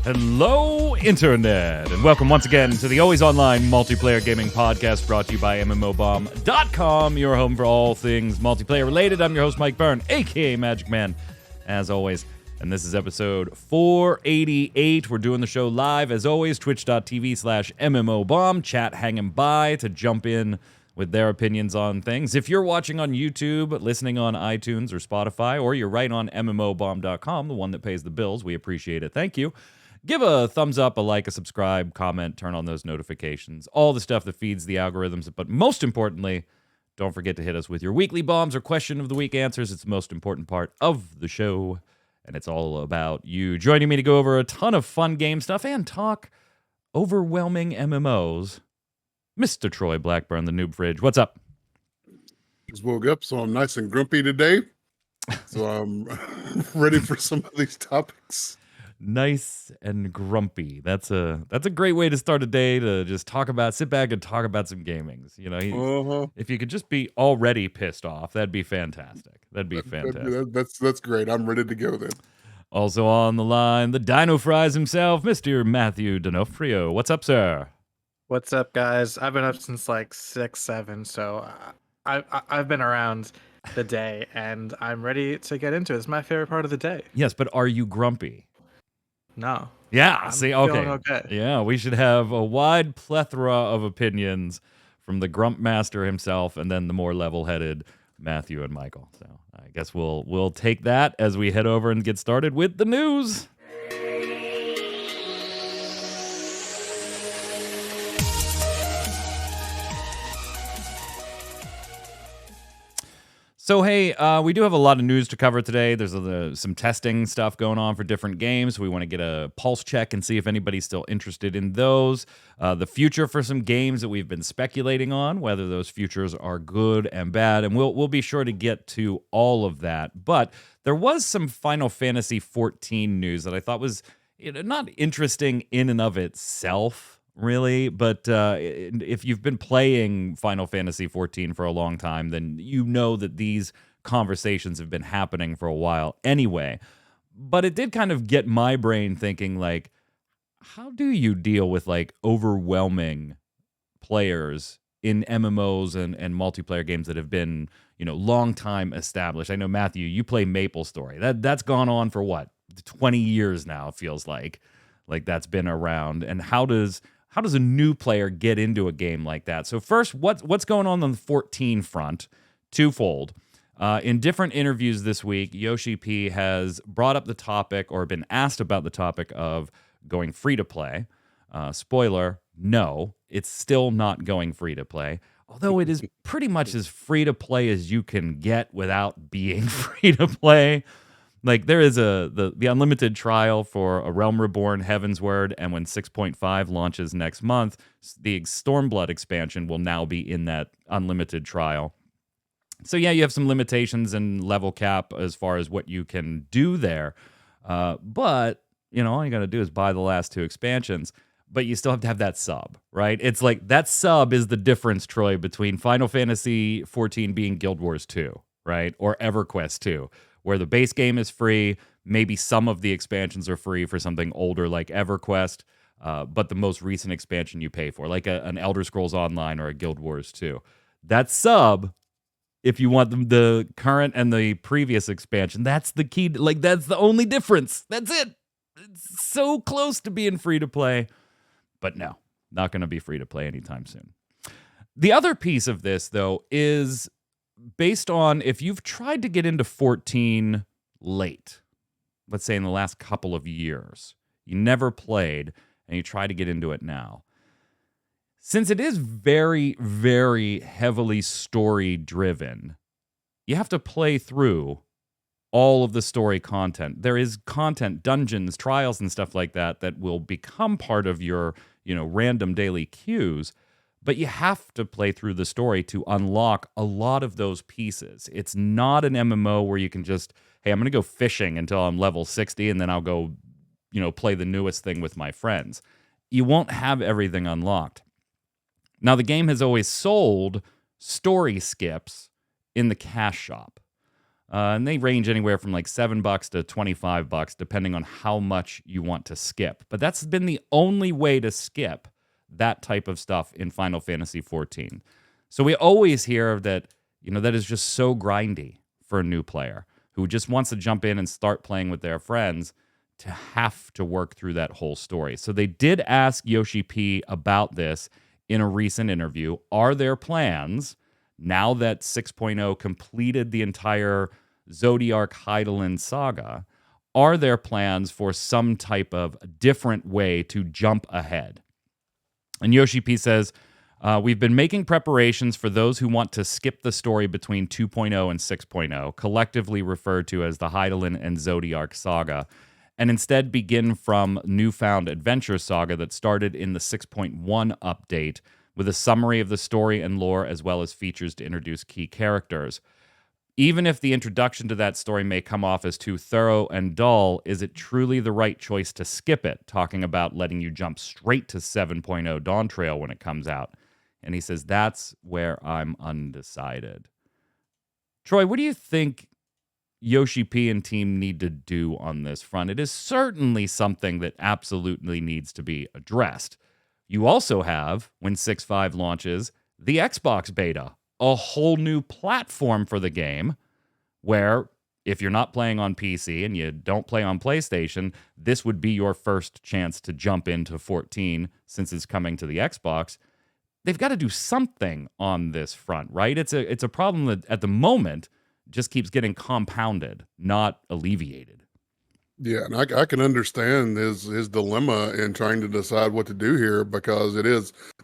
Hello, Internet, and welcome once again to the always online multiplayer gaming podcast brought to you by MMOBomb.com, your home for all things multiplayer related. I'm your host, Mike Byrne, aka magicman, as always. And this is episode 488. We're doing the show live, as always, twitch.tv/MMOBomb. Chat hanging by to jump in with their opinions on things. If you're watching on YouTube, listening on iTunes or Spotify, or you're right on MMOBomb.com, the one that pays the bills, we appreciate it. Thank you. Give a thumbs up, a like, a subscribe, comment, turn on those notifications, all the stuff that feeds the algorithms. But most importantly, don't forget to hit us with your weekly bombs or question of the week answers. It's the most important part of the show, and it's all about you. Joining me to go over a ton of fun game stuff and talk overwhelming MMOs, Mr. Troy Blackburn, the Noob Fridge. What's up? Just woke up, so I'm nice and grumpy today. So I'm ready for some of these topics. Nice and grumpy. That's a great way to start a day, to just sit back and talk about some gamings. You know, if you could just be already pissed off, that'd be fantastic. That's great. I'm ready to go then. Also on the line, the Dino Fries himself, Mr. Matthew D'Onofrio. What's up, sir? What's up, guys? I've been up since like 6, 7, so I've been around the day, and I'm ready to get into it. It's my favorite part of the day. Yes, but are you grumpy? No. Yeah, I'm see, feeling okay. Yeah, we should have a wide plethora of opinions from the Grump Master himself and then the more level-headed Matthew and Michael. So I guess we'll take that as we head over and get started with the news. So, hey, we do have a lot of news to cover today. There's some testing stuff going on for different games. We want to get a pulse check and see if anybody's still interested in those. The future for some games that we've been speculating on, whether those futures are good and bad. And we'll be sure to get to all of that. But there was some Final Fantasy XIV news that I thought was not interesting in and of itself, really, but if you've been playing Final Fantasy XIV for a long time, then you know that these conversations have been happening for a while anyway. But it did kind of get my brain thinking, like, how do you deal with, like, overwhelming players in MMOs and multiplayer games that have been, long time established? I know, Matthew, you play MapleStory. That's gone on for, what, 20 years now, it feels like that's been around. And how does a new player get into a game like that? So first, what's going on the 14 front? Twofold. In different interviews this week, Yoshi P has brought up the topic or been asked about the topic of going free-to-play. Spoiler, no, it's still not going free-to-play, although it is pretty much as free-to-play as you can get without being free-to-play. Like, there is the unlimited trial for A Realm Reborn, Heavensward, and when 6.5 launches next month, the Stormblood expansion will now be in that unlimited trial. So yeah, you have some limitations and level cap as far as what you can do there. But, all you got to do is buy the last 2 expansions. But you still have to have that sub, right? It's like that sub is the difference, Troy, between Final Fantasy XIV being Guild Wars 2, right? Or EverQuest 2. Where the base game is free, maybe some of the expansions are free for something older like EverQuest, but the most recent expansion you pay for, like an Elder Scrolls Online or a Guild Wars 2. That sub, if you want the current and the previous expansion, that's the key. Like, that's the only difference. That's it. It's so close to being free to play, but no, not going to be free to play anytime soon. The other piece of this, though, is based on if you've tried to get into 14 late, let's say in the last couple of years, you never played and you try to get into it now. Since it is very, very heavily story driven, you have to play through all of the story content. There is content, dungeons, trials, and stuff like that will become part of your, random daily queues. But you have to play through the story to unlock a lot of those pieces. It's not an MMO where you can just, hey, I'm going to go fishing until I'm level 60 and then I'll go, play the newest thing with my friends. You won't have everything unlocked. Now, the game has always sold story skips in the cash shop. And they range anywhere from like $7 to $25, depending on how much you want to skip. But that's been the only way to skip that type of stuff in Final Fantasy XIV. So we always hear that, that is just so grindy for a new player who just wants to jump in and start playing with their friends to have to work through that whole story. So they did ask Yoshi P about this in a recent interview. Are there plans, now that 6.0 completed the entire Zodiark Hydaelyn saga, are there plans for some type of different way to jump ahead? And Yoshi P says, we've been making preparations for those who want to skip the story between 2.0 and 6.0, collectively referred to as the Hydaelyn and Zodiark saga, and instead begin from Newfound Adventure saga that started in the 6.1 update with a summary of the story and lore as well as features to introduce key characters. Even if the introduction to that story may come off as too thorough and dull, is it truly the right choice to skip it, talking about letting you jump straight to 7.0 Dawn Trail when it comes out? And he says, that's where I'm undecided. Troy, what do you think Yoshi P and team need to do on this front? It is certainly something that absolutely needs to be addressed. You also have, when 6.5 launches, the Xbox beta, a whole new platform for the game where if you're not playing on PC and you don't play on PlayStation, this would be your first chance to jump into 14 since it's coming to the Xbox. They've got to do something on this front, right? It's a problem that at the moment just keeps getting compounded, not alleviated. Yeah, and I can understand his dilemma in trying to decide what to do here, because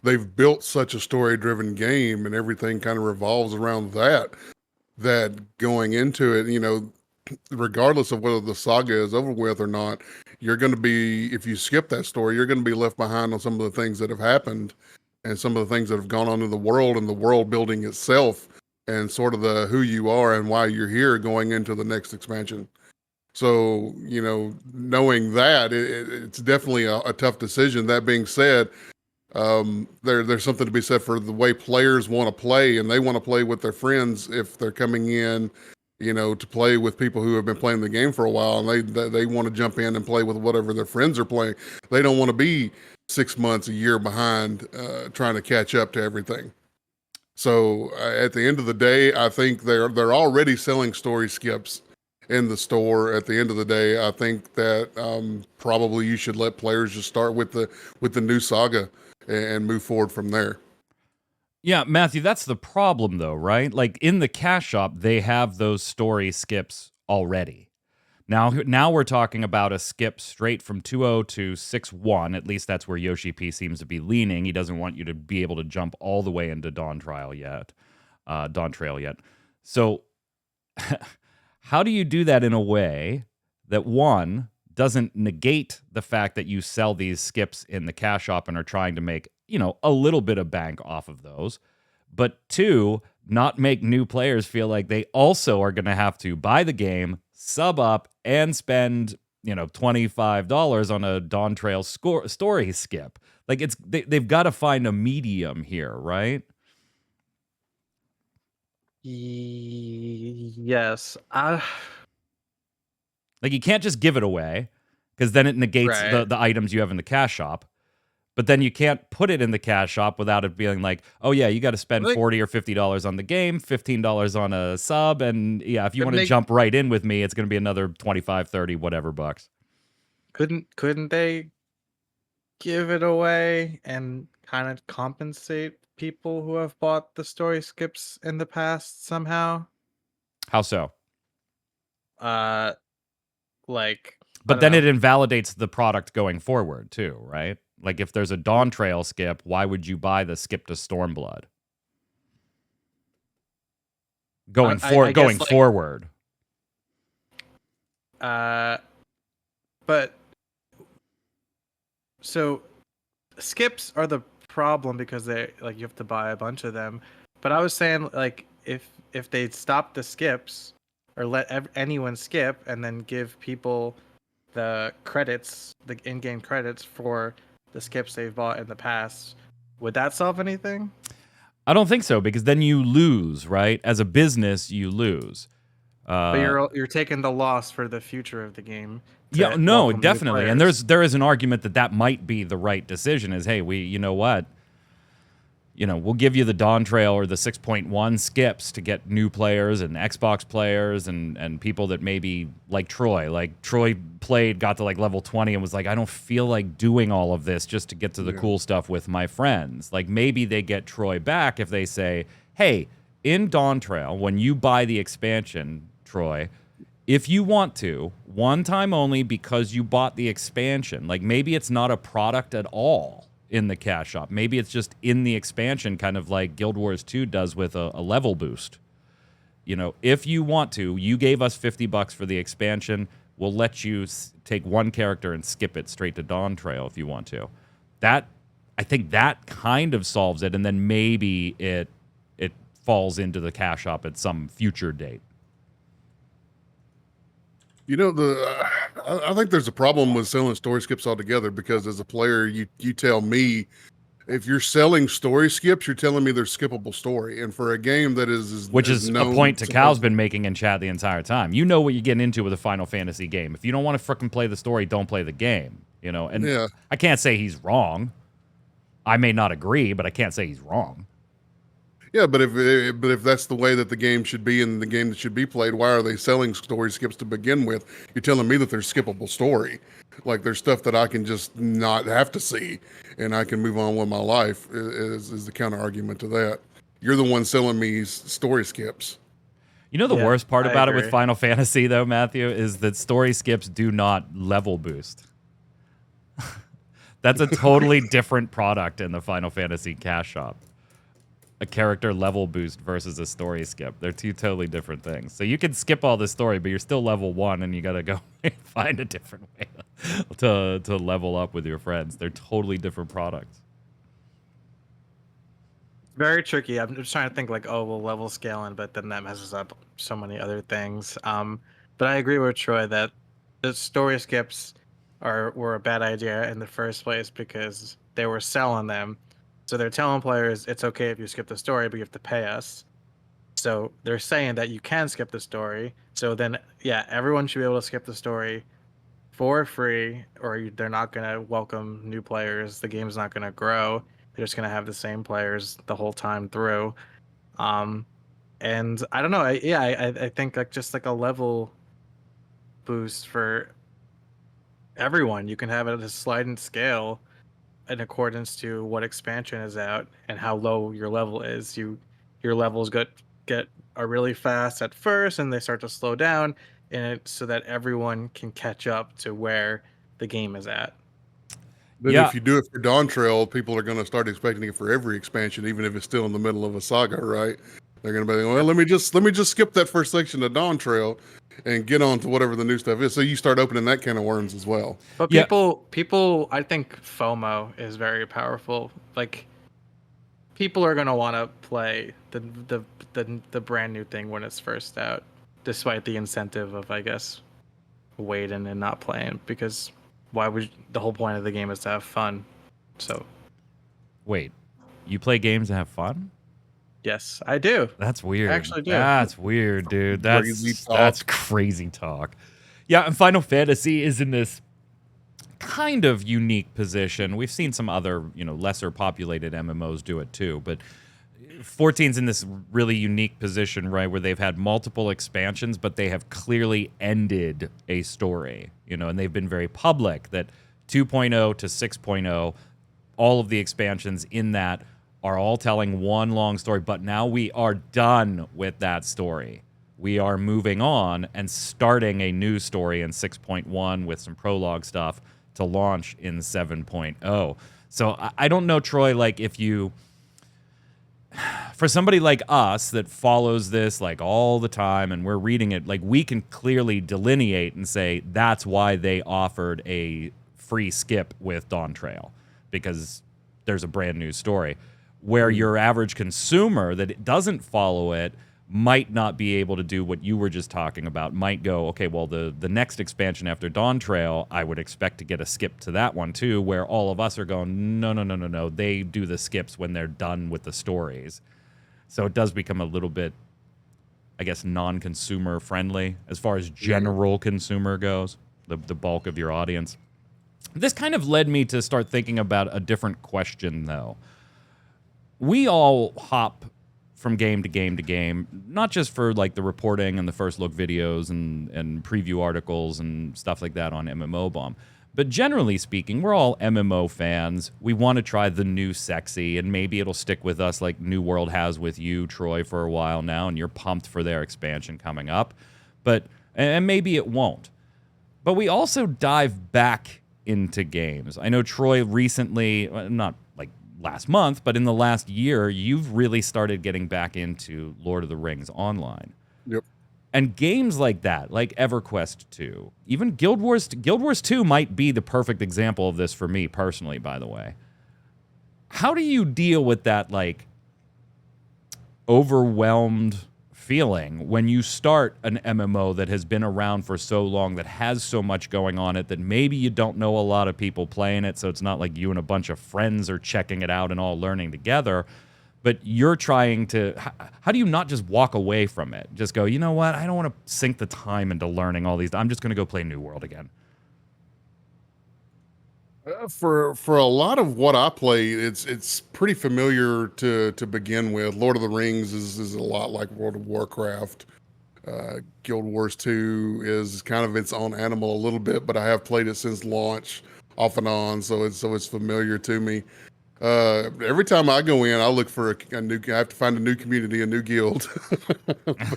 they've built such a story-driven game and everything kind of revolves around that going into it, regardless of whether the saga is over with or not, you're going to be, if you skip that story, you're going to be left behind on some of the things that have happened and some of the things that have gone on in the world and the world building itself and sort of the who you are and why you're here going into the next expansion. So, knowing that, it's definitely a tough decision. That being said, there's something to be said for the way players want to play, and they want to play with their friends if they're coming in, to play with people who have been playing the game for a while, and they want to jump in and play with whatever their friends are playing. They don't want to be 6 months, a year behind, trying to catch up to everything. So at the end of the day, I think they're already selling story skips in the store. At the end of the day, I think that probably you should let players just start with the new saga and move forward from there. Yeah, Matthew, that's the problem though, right? Like in the cash shop, they have those story skips already. Now we're talking about a skip straight from 2.0 to 6.1. At least that's where Yoshi P seems to be leaning. He doesn't want you to be able to jump all the way into Dawn Trail yet. So how do you do that in a way that, one, doesn't negate the fact that you sell these skips in the cash shop and are trying to make, a little bit of bank off of those, but two, not make new players feel like they also are going to have to buy the game, sub up, and spend, $25 on a Dawn Trail story skip. Like they've got to find a medium here, right? Yes. Like you can't just give it away because then it negates Right. the items you have in the cash shop. But then you can't put it in the cash shop without it being like, oh yeah, you got to spend $40 or $50 on the game, $15 on a sub, and yeah, if you want to jump right in with me, it's going to be another 25, 30, whatever bucks. Couldn't they give it away and kind of compensate people who have bought the story skips in the past somehow? How so? But then it invalidates the product going forward too, right? Like if there's a Dawn Trail skip, why would you buy the skip to Stormblood? Going forward. But so skips are the problem because they you have to buy a bunch of them. But I was saying if they stop the skips or let anyone skip and then give people the credits, the in-game credits for the skips they've bought in the past, would that solve anything? I don't think so, because then you lose, right? As a business, you lose. But you're taking the loss for the future of the game. Yeah, to no, welcome new definitely. And players. there is an argument that might be the right decision is, hey, you know what? We'll give you the Dawn Trail or the 6.1 skips to get new players and Xbox players and people that maybe like Troy. Like Troy got to like level 20 and was like, I don't feel like doing all of this just to get to the cool stuff with my friends. Like maybe they get Troy back if they say, hey, in Dawn Trail, when you buy the expansion, Troy, if you want to, one time only because you bought the expansion, like maybe it's not a product at all in the cash shop. Maybe it's just in the expansion, kind of like Guild Wars 2 does with a level boost. If you want to, you gave us $50 for the expansion. We'll let you take one character and skip it straight to Dawn Trail if you want to. I think that kind of solves it, and then maybe it falls into the cash shop at some future date. I think there's a problem with selling story skips altogether, because as a player, you tell me, if you're selling story skips, you're telling me there's skippable story. And for a game that which is a point to Cal's been making in chat the entire time. You know what you're getting into with a Final Fantasy game. If you don't want to frickin' play the story, don't play the game. And yeah. I can't say he's wrong. I may not agree, but I can't say he's wrong. Yeah, but if that's the way that the game should be and the game that should be played, why are they selling story skips to begin with? You're telling me that there's skippable story. Like there's stuff that I can just not have to see and I can move on with my life is the counter argument to that. You're the one selling me story skips. The worst part about it agree. with Final Fantasy, though, Matthew, is that story skips do not level boost. That's a totally different product in the Final Fantasy cash shop. A character level boost versus a story skip. They're two totally different things. So you can skip all the story, but you're still level 1, and you got to go find a different way to level up with your friends. They're totally different products. Very tricky. I'm just trying to think like, level scaling, but then that messes up so many other things. But I agree with Troy that the story skips were a bad idea in the first place because they were selling them. So they're telling players it's okay if you skip the story, but you have to pay us. So they're saying that you can skip the story. So then, yeah, everyone should be able to skip the story for free, or they're not going to welcome new players. The game's not going to grow. They're just going to have the same players the whole time through. And I don't know. I think like just like a level boost for everyone. You can have it at a sliding scale in accordance to what expansion is out and how low your level is. Your levels are really fast at first, and they start to slow down, and so that everyone can catch up to where the game is at. Then if you do it for Dawn Trail, people are going to start expecting it for every expansion, even if it's still in the middle of a saga, right? They're going to be like, well, let me just skip that first section of Dawn Trail and get on to whatever the new stuff is. So you start opening that can of worms as well. But people, I think FOMO is very powerful. Like, people are going to want to play the brand new thing when it's first out, despite the incentive of, I guess, waiting and not playing, because the whole point of the game is to have fun. So wait, you play games to have fun? Yes, I do. That's weird. I actually do. That's weird, dude. That's crazy talk. Yeah, and Final Fantasy is in this kind of unique position. We've seen some other, lesser populated MMOs do it too, but 14's in this really unique position, right, where they've had multiple expansions, but they have clearly ended a story, and they've been very public that 2.0 to 6.0, all of the expansions in that are all telling one long story, but now we are done with that story. We are moving on and starting a new story in 6.1 with some prologue stuff to launch in 7.0. So I don't know, Troy, like if you... For somebody like us that follows this like all the time and we're reading it, like we can clearly delineate and say that's why they offered a free skip with Dawn Trail, because there's a brand new story. Where your average consumer that doesn't follow it might not be able to do what you were just talking about, might go, okay, well, the next expansion after Dawn Trail, I would expect to get a skip to that one too, where all of us are going, no. They do the skips when they're done with the stories. So it does become a little bit, I guess, non-consumer friendly as far as general consumer goes, the bulk of your audience. This kind of led me to start thinking about a different question, though. We all hop from game to game to game, not just for like the reporting and the first look videos and preview articles and stuff like that on MMOBomb. But generally speaking, we're all MMO fans. We want to try the new sexy, and maybe it'll stick with us like New World has with you, Troy, for a while now, and you're pumped for their expansion coming up. And maybe it won't. But we also dive back into games. I know Troy recently, not like last month, but in the last year, you've really started getting back into Lord of the Rings Online. Yep. And games like that, like EverQuest 2, even Guild Wars 2 might be the perfect example of this for me personally, by the way. How do you deal with that, like, overwhelmed feeling when you start an MMO that has been around for so long, that has so much going on it, that maybe you don't know a lot of people playing it, so it's not like you and a bunch of friends are checking it out and all learning together, but you're trying to, how do you not just walk away from it? Just go, you know what? I don't want to sink the time into learning all these. I'm just going to go play New World again. For a lot of what I play, it's pretty familiar to begin with. Lord of the Rings is a lot like World of Warcraft. Guild Wars 2 is kind of its own animal a little bit, but I have played it since launch off and on, so it's familiar to me. Every time I go in, I look for a new. I have to find a new community, a new guild,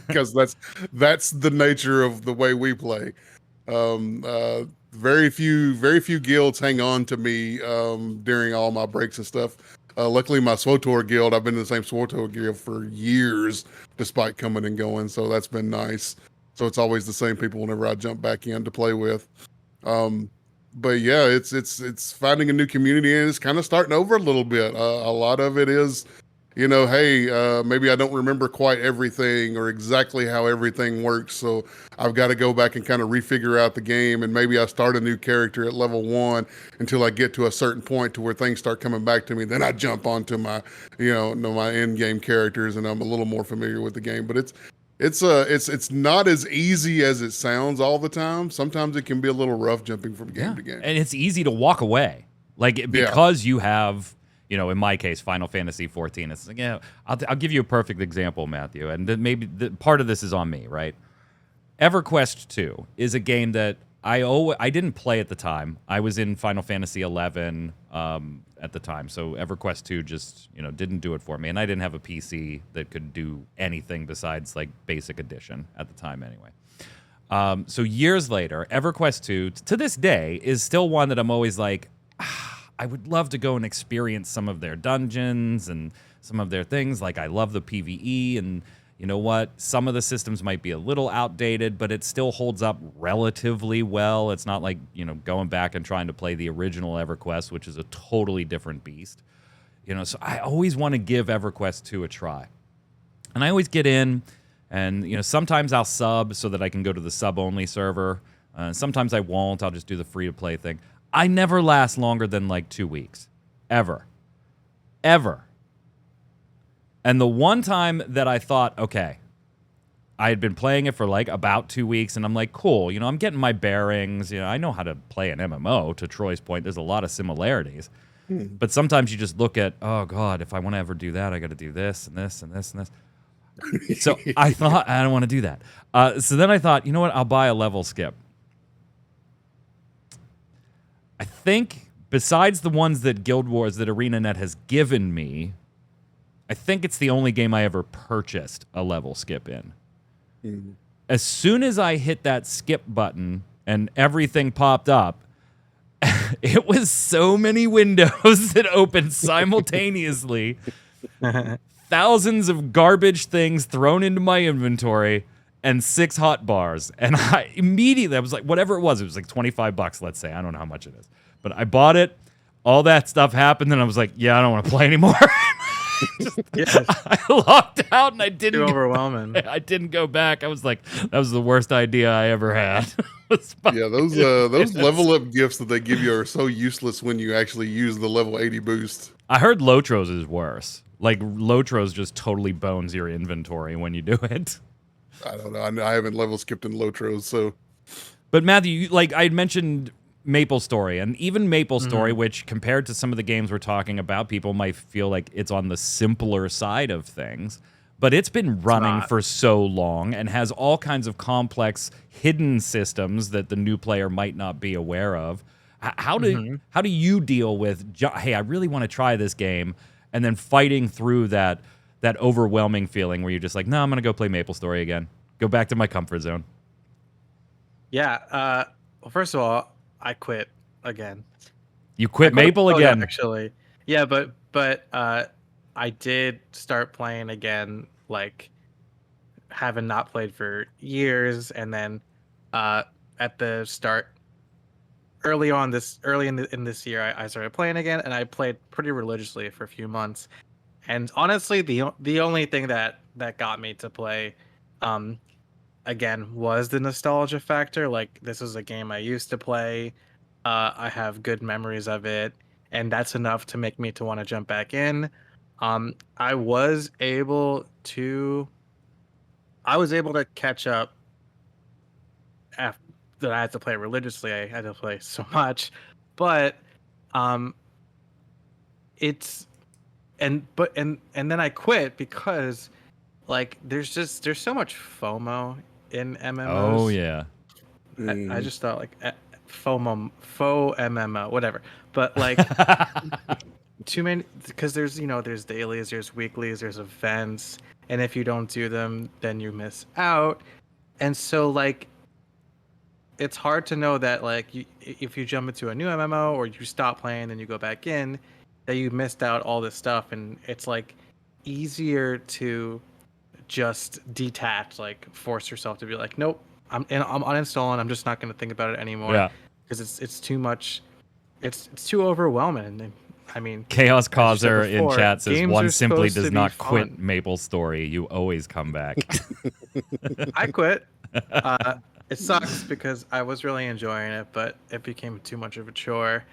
because that's the nature of the way we play. Very few guilds hang on to me during all my breaks and stuff. Luckily, my SWTOR guild, I've been in the same SWTOR guild for years, despite coming and going. So that's been nice. So it's always the same people whenever I jump back in to play with. But yeah, it's finding a new community, and it's kind of starting over a little bit. A lot of it is, hey, maybe I don't remember quite everything or exactly how everything works. So I've got to go back and kind of refigure out the game. And maybe I start a new character at level 1 until I get to a certain point to where things start coming back to me. Then I jump onto my, my end game characters, and I'm a little more familiar with the game. But it's not as easy as it sounds all the time. Sometimes it can be a little rough jumping from game to game. And it's easy to walk away. Because you have, in my case, Final Fantasy XIV. It's like, I'll give you a perfect example, Matthew. And maybe part of this is on me, right? EverQuest 2 is a game that I didn't play at the time. I was in Final Fantasy XI at the time, so EverQuest 2 just didn't do it for me, and I didn't have a PC that could do anything besides like Basic Edition at the time, anyway. So years later, EverQuest 2 to this day is still one that I'm always like, I would love to go and experience some of their dungeons and some of their things. Like, I love the PvE, and you know what? Some of the systems might be a little outdated, but it still holds up relatively well. It's not like, going back and trying to play the original EverQuest, which is a totally different beast. So I always want to give EverQuest 2 a try. And I always get in, and, sometimes I'll sub so that I can go to the sub-only server. Sometimes I won't. I'll just do the free-to-play thing. I never last longer than like 2 weeks. Ever. And the one time that I thought, okay, I had been playing it for like about 2 weeks, and I'm like, cool, I'm getting my bearings. I know how to play an MMO. To Troy's point, there's a lot of similarities. But sometimes you just look at, oh God, if I want to ever do that, I got to do this and this and this and this. So I thought, I don't want to do that. So then I thought, you know what? I'll buy a level skip. I think besides the ones that Guild Wars, that ArenaNet has given me, I think it's the only game I ever purchased a level skip in. Mm-hmm. As soon as I hit that skip button and everything popped up, it was so many windows that opened simultaneously. Thousands of garbage things thrown into my inventory and 6 hot bars. And I was like, whatever it was like $25, let's say. I don't know how much it is. But I bought it. All that stuff happened, and I was like, yeah, I don't want to play anymore. I locked out, and I didn't. Too overwhelming. I didn't go back. I was like, that was the worst idea I ever had. Yeah, those level up gifts that they give you are so useless when you actually use the level 80 boost. I heard Lotros is worse. Like, Lotros just totally bones your inventory when you do it. I don't know. I haven't level skipped in Lotros, so But Matthew, like I mentioned Maple Story, and even Maple Story, Mhm. which compared to some of the games we're talking about, people might feel like it's on the simpler side of things. But it's been It's running not. for so long and has all kinds of complex hidden systems that the new player might not be aware of. How Mhm. do you deal with, hey, I really want to try this game, and then fighting through that overwhelming feeling where you're just like, no, I'm gonna go play Maple Story again, go back to my comfort zone. Yeah. Well, first of all, I quit again. You I quit quit a Maple while ago, again. actually. Yeah, but I did start playing again, like having not played for years, and then uh at the start early in this year, I started playing again, and I played pretty religiously for a few months. And honestly, the only thing that got me to play, um, again, was the nostalgia factor. Like, this was a game I used to play. I have good memories of it, and that's enough to make me to want to jump back in. I was able to catch up after that. I had to play religiously. I had to play so much, but um, it's and then I quit because like there's so much FOMO in Oh MMOs. yeah. I mm, just thought like faux MMO, whatever. But like too many, because there's dailies, there's weeklies, there's events, and if you don't do them, then you miss out. And so like it's hard to know that like if you jump into a new MMO or you stop playing and you go back in, that you missed out all this stuff, and it's like easier to just detach, like force yourself to be like, nope, I'm uninstalling. I'm just not going to think about it anymore Yeah. because it's too much. It's too overwhelming. And I mean, Chaos as you said Causer in before, chat says games one are simply supposed does to be not quit fun. Maple Story. You always come back. I quit. Uh, it sucks because I was really enjoying it, but it became too much of a chore.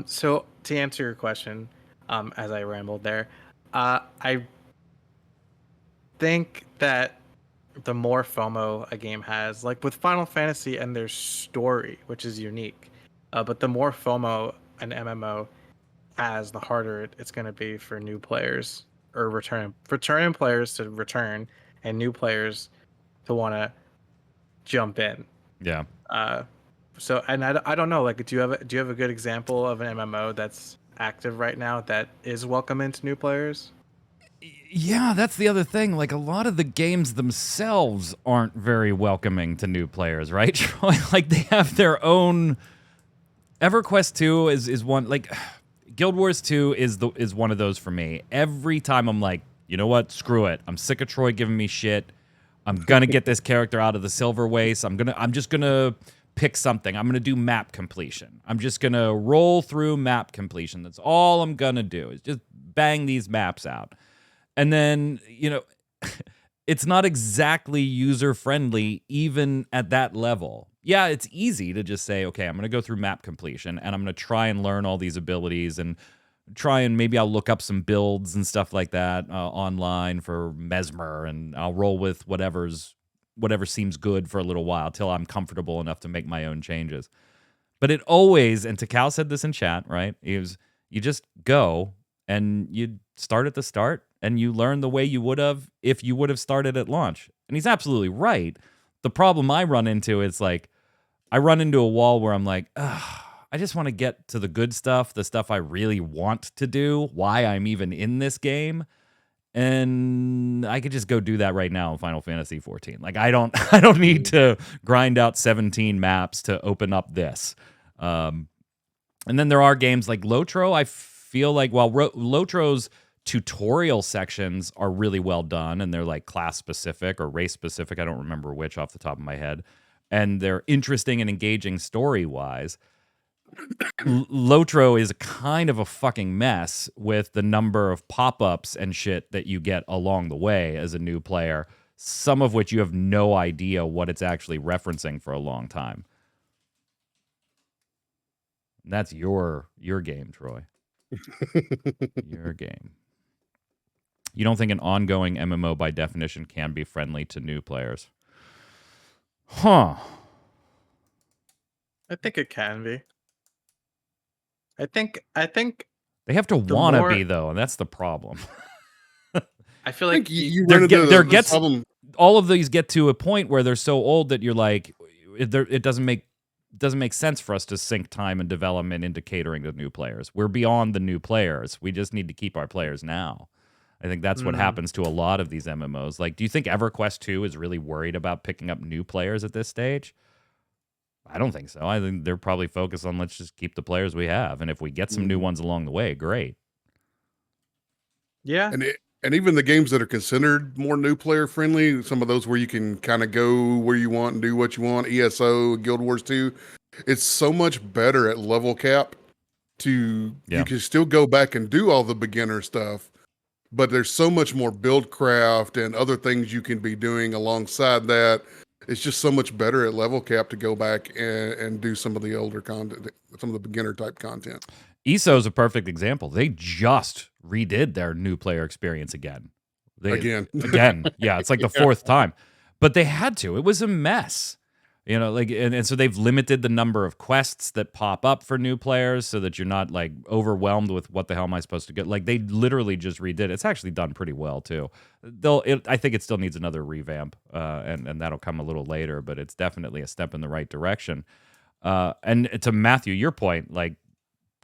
So to answer your question, as I rambled there, I think that the more FOMO a game has, like with Final Fantasy and their story, which is unique, but the more FOMO an MMO has, the harder it's going to be for new players or returning players to return and new players to want to jump in. Yeah. Uh, and I don't know, like, do you have a good example of an MMO that's active right now that is welcoming to new players? Yeah, that's the other thing. Like a lot of the games themselves aren't very welcoming to new players, right? Troy? Like they have their own. EverQuest 2 is one, like Guild Wars 2 is one of those for me. Every time I'm like, you know what? Screw it. I'm sick of Troy giving me shit. I'm gonna get this character out of the silver waste. I'm just gonna pick something. I'm gonna do map completion. I'm just gonna roll through map completion. That's all I'm gonna do is just bang these maps out. And then, it's not exactly user friendly even at that level. Yeah, it's easy to just say, okay, I'm going to go through map completion and I'm going to try and learn all these abilities and try and maybe I'll look up some builds and stuff like that online for Mesmer, and I'll roll with whatever seems good for a little while till I'm comfortable enough to make my own changes. But it always, and Takao said this in chat, right? You just go and you start at the start and you learn the way you would have if you would have started at launch. And he's absolutely right. The problem I run into is like, I run into a wall where I'm like, ugh, I just want to get to the good stuff, the stuff I really want to do, why I'm even in this game. And I could just go do that right now in Final Fantasy 14. Like I don't need mm. to grind out 17 maps to open up this. Um, and then there are games like Lotro. I feel like while Lotro's tutorial sections are really well done and they're like class specific or race specific, I don't remember which off the top of my head, and they're interesting and engaging story wise. Lotro is kind of a fucking mess with the number of pop-ups and shit that you get along the way as a new player, some of which you have no idea what it's actually referencing for a long time. That's your game, Troy. Your game. You don't think an ongoing MMO by definition can be friendly to new players? Huh. I think it can be. I think They have to the want to more be, though, and that's the problem. I feel I think like you There run into the gets problem. all of these get to a point where they're so old that you're like, it doesn't make sense for us to sink time and development into catering to new players. We're beyond the new players. We just need to keep our players now. I think that's what happens to a lot of these MMOs. Like, do you think EverQuest 2 is really worried about picking up new players at this stage? I don't think so. I think they're probably focused on let's just keep the players we have, and if we get some new ones along the way, great. yeah. And even the games that are considered more new player friendly, some of those where you can kind of go where you want and do what you want, ESO, Guild Wars 2, it's so much better at level cap you can still go back and do all the beginner stuff, but there's so much more build craft and other things you can be doing alongside that. It's just so much better at level cap to go back and do some of the older content, some of the beginner type content. ESO is a perfect example. They just redid their new player experience again. Again. Yeah, it's like the fourth time. But they had to. It was a mess. You know, like, and so they've limited the number of quests that pop up for new players so that you're not like overwhelmed with what the hell am I supposed to get. Like, they literally just redid it. It's actually done pretty well too. I think it still needs another revamp, and that'll come a little later. But it's definitely a step in the right direction. And to Matthew, your point, like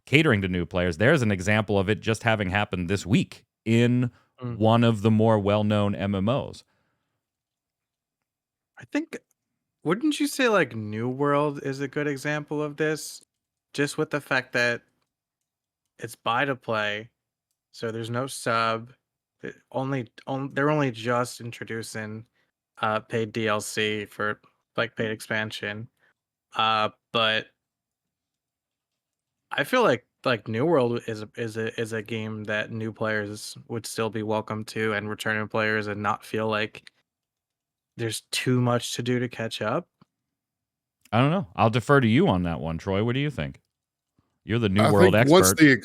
catering to new players, there's an example of it just having happened this week in one of the more well-known MMOs. I think, wouldn't you say like New World is a good example of this? Just with the fact that it's buy to play, so there's no sub. They're only just introducing paid DLC for like paid expansion. But I feel like New World is a game that new players would still be welcome to, and returning players, and not feel like there's too much to do to catch up. I don't know. I'll defer to you on that one, Troy. What do you think? You're the New I World think expert.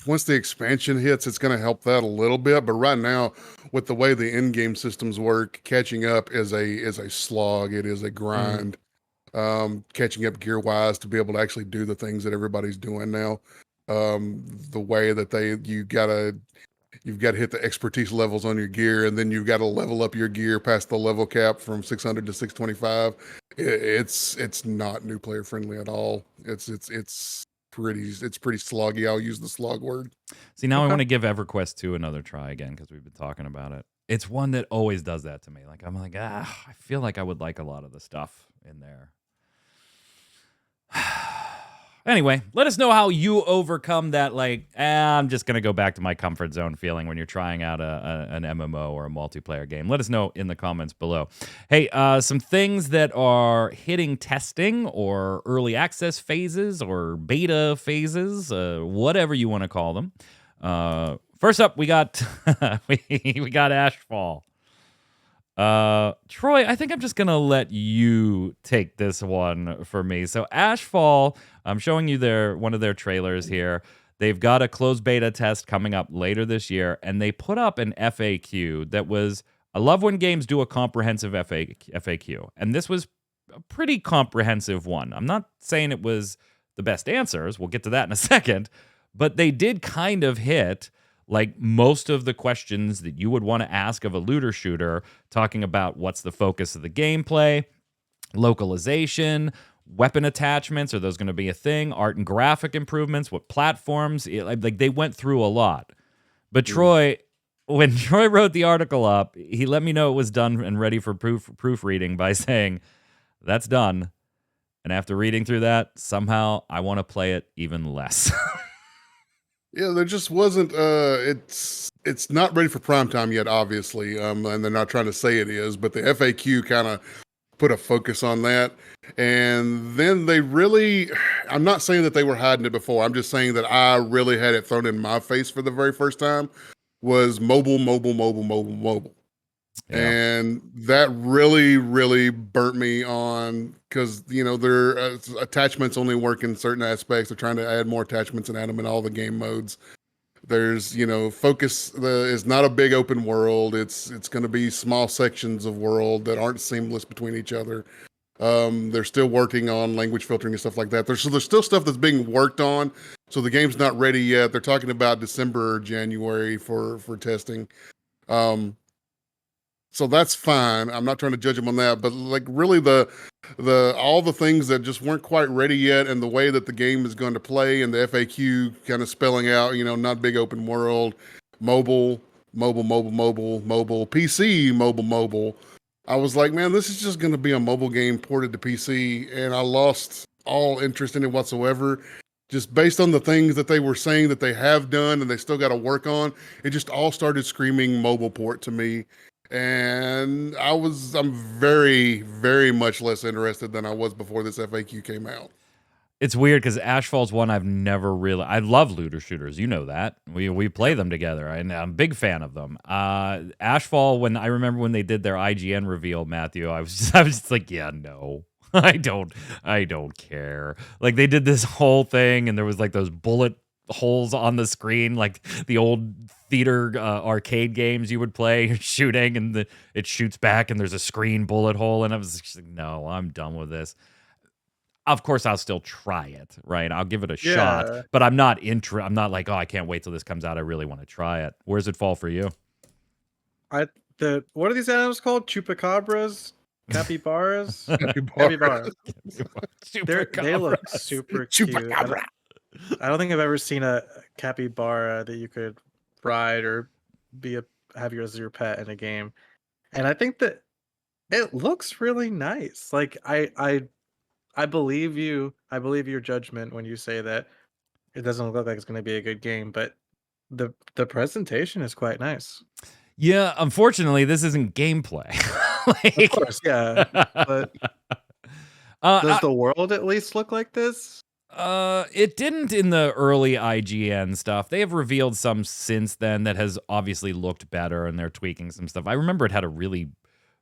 once the expansion hits, it's going to help that a little bit. But right now, with the way the in-game systems work, catching up is a slog. It is a grind. Catching up gear wise to be able to actually do the things that everybody's doing now. The way that you've got to hit the expertise levels on your gear, and then you've got to level up your gear past the level cap from 600 to 625. It's not new player friendly at all. It's pretty sloggy. I'll use the slog word. See, now I want to give EverQuest 2 another try again because we've been talking about it. It's one that always does that to me. Like, I'm like, I feel like I would like a lot of the stuff in there. Anyway, let us know how you overcome that, like, I'm just going to go back to my comfort zone feeling when you're trying out an MMO or a multiplayer game. Let us know in the comments below. Hey, some things that are hitting testing or early access phases or beta phases, whatever you want to call them. First up, we got we got Ashfall. Troy, I think I'm just gonna let you take this one for me. So Ashfall, I'm showing you one of their trailers here. They've got a closed beta test coming up later this year, and they put up an FAQ that was, I love when games do a comprehensive FAQ, and this was a pretty comprehensive one. I'm not saying it was the best answers, we'll get to that in a second, but they did kind of hit like most of the questions that you would want to ask of a looter shooter, talking about what's the focus of the gameplay, localization, weapon attachments, are those going to be a thing, art and graphic improvements, what platforms, like they went through a lot. But Troy, when Troy wrote the article up, he let me know it was done and ready for proofreading by saying, that's done. And after reading through that, somehow I want to play it even less. Yeah, there just wasn't. It's not ready for prime time yet, obviously. And they're not trying to say it is, but the FAQ kind of put a focus on that. And then they really, I'm not saying that they were hiding it before. I'm just saying that I really had it thrown in my face for the very first time. Was mobile. Yeah. And that really, really burnt me on because, their attachments only work in certain aspects. They're trying to add more attachments and add them in all the game modes. There's, focus is not a big open world. It's going to be small sections of world that aren't seamless between each other. They're still working on language filtering and stuff like that. There's still stuff that's being worked on. So the game's not ready yet. They're talking about December or January for testing. So that's fine. I'm not trying to judge them on that, but like really the all the things that just weren't quite ready yet, and the way that the game is going to play, and the FAQ kind of spelling out, not big open world, mobile, PC, mobile. I was like, man, this is just going to be a mobile game ported to PC, and I lost all interest in it whatsoever. Just based on the things that they were saying that they have done and they still got to work on, it just all started screaming mobile port to me. And I'm very, very much less interested than I was before this FAQ came out. It's weird because Ashfall's one I've never really. I love looter shooters, you know that. We play them together, and I'm a big fan of them. Ashfall, I remember when they did their IGN reveal, Matthew, I was just like, yeah, no. I don't care. Like they did this whole thing, and there was like those bullet holes on the screen, like the old theater arcade games you would play. You're shooting, and it shoots back, and there's a screen bullet hole, and I was just like, no, I'm done with this. Of course, I'll still try it, right? I'll give it a shot, but I'm not I'm not like, oh, I can't wait till this comes out. I really want to try it. Where's it fall for you? What are these animals called? Chupacabras? Capybaras? Capybaras. They look super cute. I don't think I've ever seen a capybara that you could ride or have as your pet in a game. And I think that it looks really nice. Like I believe you. I believe your judgment when you say that it doesn't look like it's going to be a good game, but the presentation is quite nice. Yeah, unfortunately, this isn't gameplay. Of course, yeah. But does the world at least look like this? It didn't in the early IGN stuff. They have revealed some since then that has obviously looked better, and they're tweaking some stuff. I remember it had a really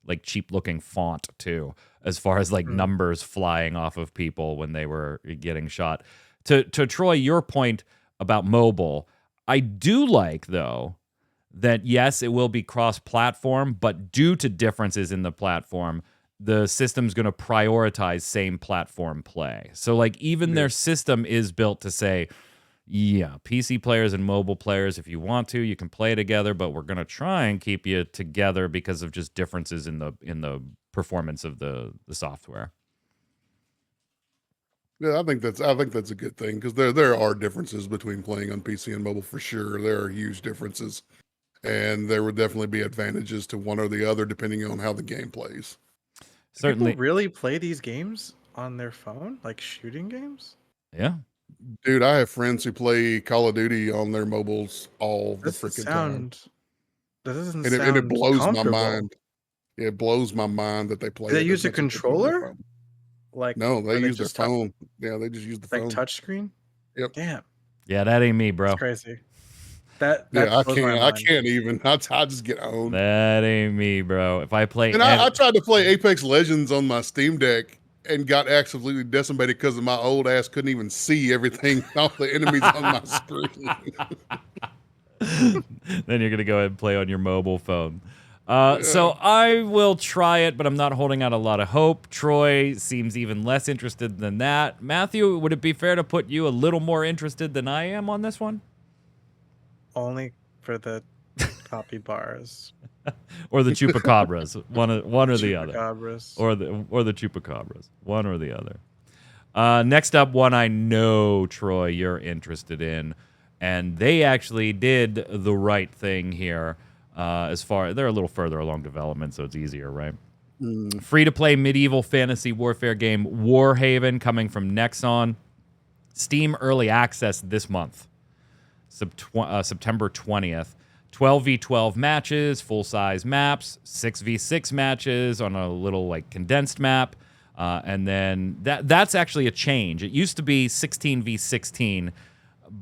like cheap looking font too, as far as like numbers flying off of people when they were getting shot. To Troy, your point about mobile, I do like though that yes, it will be cross-platform, but due to differences in the platform, the system's going to prioritize same platform play. So like even their system is built to say, yeah, PC players and mobile players, if you want to, you can play together, but we're going to try and keep you together because of just differences in the performance of the software. Yeah, I think that's a good thing, because there are differences between playing on PC and mobile for sure. There are huge differences, and there would definitely be advantages to one or the other depending on how the game plays. Certainly. People really play these games on their phone, like shooting games? Yeah. Dude, I have friends who play Call of Duty on their mobiles all the freaking time. That doesn't and sound it blows my comfortable. mind. It blows my mind that they play. Do they it use as a much as they play on their controller? phone. Like No, they use their just phone. Yeah, they just use the like phone. touchscreen? Yep. Damn, Yeah, that ain't me, bro. that's crazy. That Yeah, I blows my can't. I mind. can't even. I just get owned. That ain't me, bro. If I play, And I tried to play Apex Legends on my Steam Deck and got absolutely decimated because of my old ass couldn't even see everything, all the enemies on my screen. then you're gonna go ahead and play on your mobile phone. So I will try it, but I'm not holding out a lot of hope. Troy seems even less interested than that. Matthew, would it be fair to put you a little more interested than I am on this one? Only for the capybaras. Or the chupacabras, one or the other, Chupacabras. or the chupacabras, one or the other. Next up, one I know, Troy, you're interested in, and they actually did the right thing here. They're a little further along development, so it's easier, right? Free-to-play medieval fantasy warfare game Warhaven, coming from Nexon. Steam early access this month, September 20th. 12v12 matches, full-size maps, 6v6 matches on a little like condensed map, and then that's actually a change. It used to be 16v16,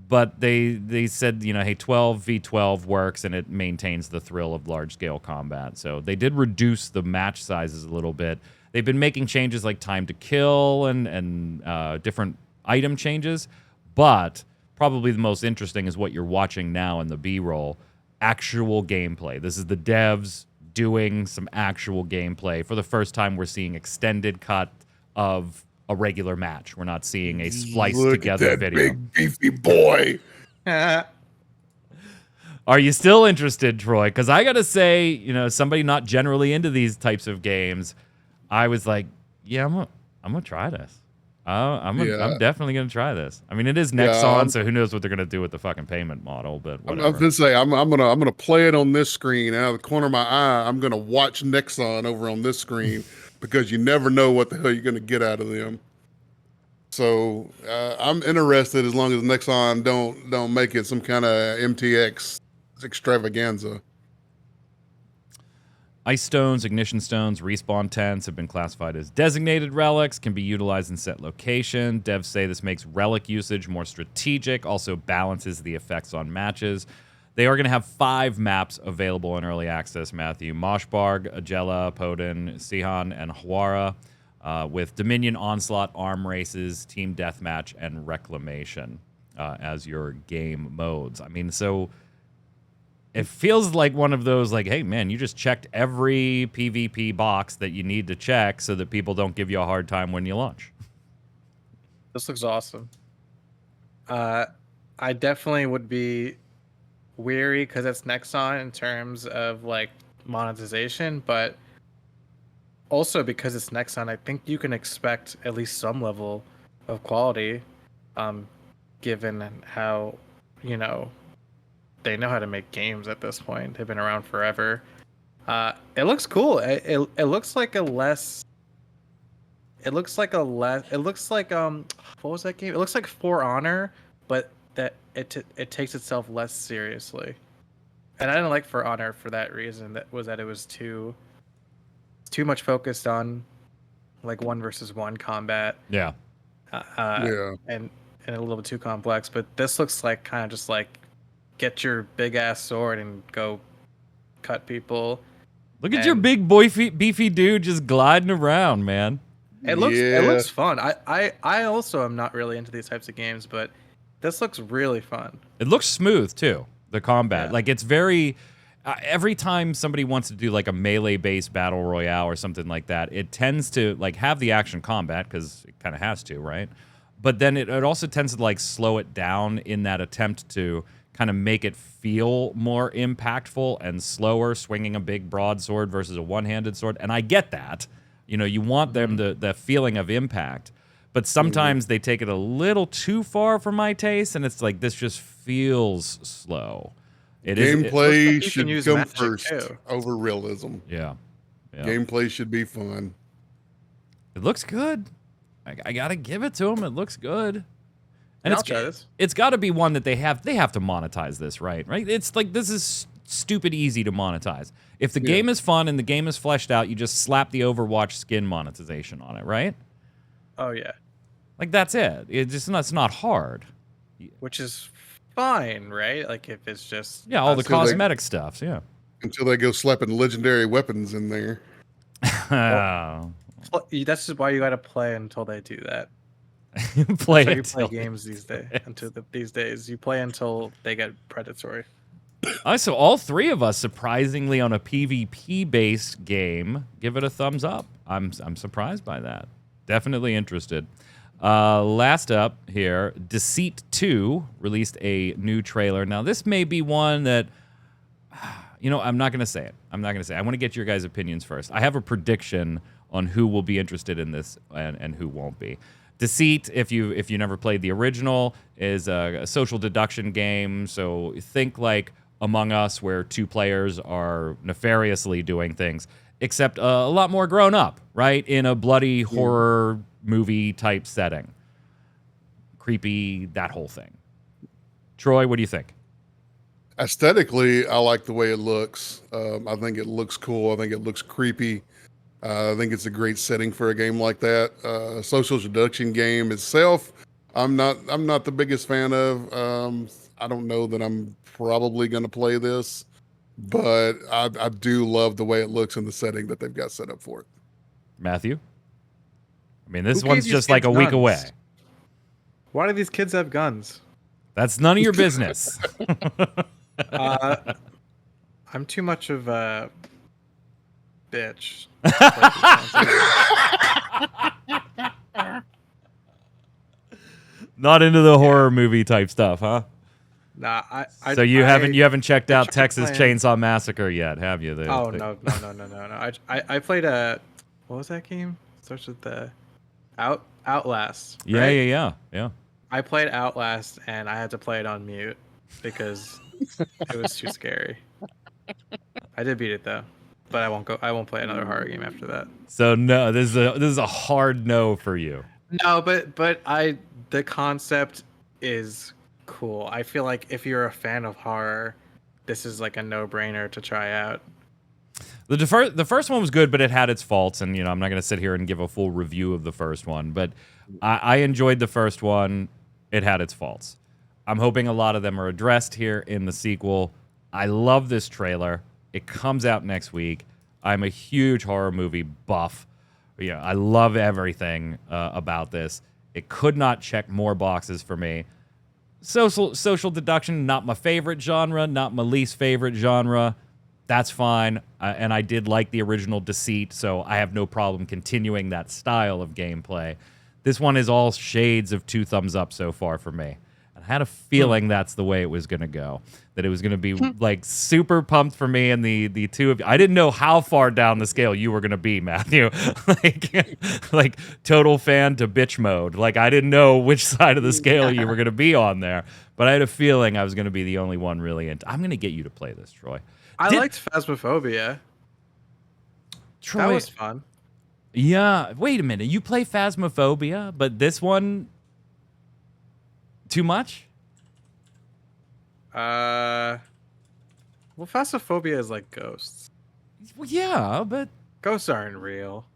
but they said, hey, 12v12 works and it maintains the thrill of large-scale combat. So they did reduce the match sizes a little bit. They've been making changes like time to kill and different item changes, but probably the most interesting is what you're watching now in the B-roll, actual gameplay. This is the devs doing some actual gameplay. For the first time, we're seeing extended cut of a regular match. We're not seeing a spliced together video. Big beefy boy. Are you still interested, Troy? Because I gotta say, you know, somebody not generally into these types of games, I was like, yeah, I'm gonna try this. I'm definitely gonna try this. I mean, it is Nexon, so who knows what they're gonna do with the fucking payment model? But whatever. I was gonna say I'm gonna play it on this screen out of the corner of my eye. I'm gonna watch Nexon over on this screen because you never know what the hell you're gonna get out of them. So I'm interested as long as Nexon don't make it some kind of MTX extravaganza. Ice stones, ignition stones, respawn tents have been classified as designated relics, can be utilized in set location. Devs say this makes relic usage more strategic, also balances the effects on matches. They are going to have 5 maps available in early access, Matthew. Moshbarg, Agela, Podin, Sihan, and Hwara, with Dominion, Onslaught, Arm Races, Team Deathmatch, and Reclamation as your game modes. I mean, so it feels like one of those, like, hey, man, you just checked every PvP box that you need to check so that people don't give you a hard time when you launch. This looks awesome. I definitely would be weary because it's Nexon in terms of, like, monetization, but also because it's Nexon, I think you can expect at least some level of quality, given how, you know, they know how to make games at this point. They've been around forever. It looks cool. It looks like a less. It looks like what was that game? It looks like For Honor, but that it takes itself less seriously. And I didn't like For Honor for that reason. That it was too much focused on like 1 versus 1 combat. Yeah. And a little bit too complex. But this looks like kind of just like, get your big ass sword and go cut people. Look at your big beefy dude just gliding around, man. It looks fun. I also am not really into these types of games, but this looks really fun. It looks smooth too. The combat, like it's very. Every time somebody wants to do like a melee-based battle royale or something like that, it tends to like have the action combat because it kind of has to, right? But then it also tends to like slow it down in that attempt to kind of make it feel more impactful and slower, swinging a big broadsword versus a one-handed sword. And I get that. You know, you want them the feeling of impact. But sometimes they take it a little too far for my taste, and it's like, this just feels slow. Gameplay should come first over realism. Yeah. Gameplay should be fun. It looks good. I got to give it to them. It looks good. And it's got to be one that they have to monetize this, right? It's like, this is stupid easy to monetize. If the game is fun and the game is fleshed out, you just slap the Overwatch skin monetization on it, right? Oh yeah. Like that's it. It's not hard. Which is fine, right? Like if it's just all the cosmetic stuff, until they go slapping legendary weapons in there. That's just why you got to play until they do that. You play games these days. You play until they get predatory. So all 3 of us, surprisingly, on a PvP-based game, give it a thumbs up. I'm surprised by that. Definitely interested. Last up here, Deceit 2 released a new trailer. Now, this may be one that, you know, I'm not going to say it. I want to get your guys' opinions first. I have a prediction on who will be interested in this and who won't be. Deceit, if you never played the original, is a social deduction game. So think like Among Us, where 2 players are nefariously doing things, except a lot more grown up, right? In a bloody horror movie type setting. Creepy, that whole thing. Troy, what do you think? Aesthetically, I like the way it looks. I think it looks cool. I think it looks creepy. I think it's a great setting for a game like that. Social deduction game itself, I'm not the biggest fan of. I don't know that I'm probably going to play this, but I do love the way it looks in the setting that they've got set up for it. Matthew? I mean, this one's just like a week away. Why do these kids have guns? That's none of your business. I'm too much of a bitch. Not into the horror movie type stuff, huh? Nah, So you haven't checked out tried Texas playing- Chainsaw Massacre yet, have you? No. I played what was that game? Starts with the Outlast. Yeah, right? yeah. I played Outlast and I had to play it on mute because it was too scary. I did beat it though, but I won't play another horror game after that. So no, this is a hard no for you. No, but the concept is cool. I feel like if you're a fan of horror, this is like a no-brainer to try out. The first one was good, but it had its faults, and I'm not going to sit here and give a full review of the first one, but I enjoyed the first one. It had its faults. I'm hoping a lot of them are addressed here in the sequel. I love this trailer. It comes out next week. I'm a huge horror movie buff. I love everything about this. It could not check more boxes for me. Social deduction, not my favorite genre, not my least favorite genre. That's fine. And I did like the original Deceit, so I have no problem continuing that style of gameplay. This one is all shades of 2 thumbs up so far for me. I had a feeling that's the way it was going to go. That it was going to be like super pumped for me and the two of you. I didn't know how far down the scale you were going to be, Matthew. like total fan to bitch mode. Like I didn't know which side of the scale you were going to be on there. But I had a feeling I was going to be the only one really into. I'm going to get you to play this, Troy. I liked Phasmophobia. Troy, that was fun. Yeah. Wait a minute. You play Phasmophobia, but this one too much? Well, Phasmophobia is like ghosts. Well, yeah, but ghosts aren't real.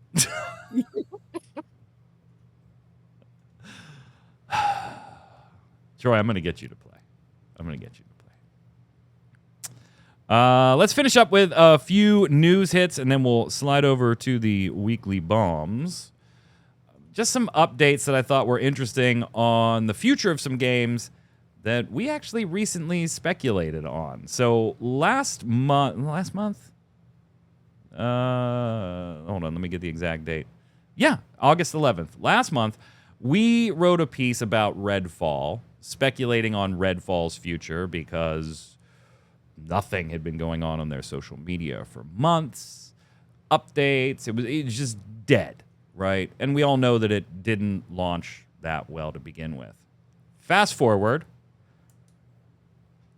Troy, I'm going to get you to play. Let's finish up with a few news hits, and then we'll slide over to the weekly bombs. Just some updates that I thought were interesting on the future of some games that we actually recently speculated on. So last month, hold on, let me get the exact date. Yeah, August 11th. Last month, we wrote a piece about Redfall, speculating on Redfall's future because nothing had been going on their social media for months. Updates, it was just dead, right? And we all know that it didn't launch that well to begin with. Fast forward.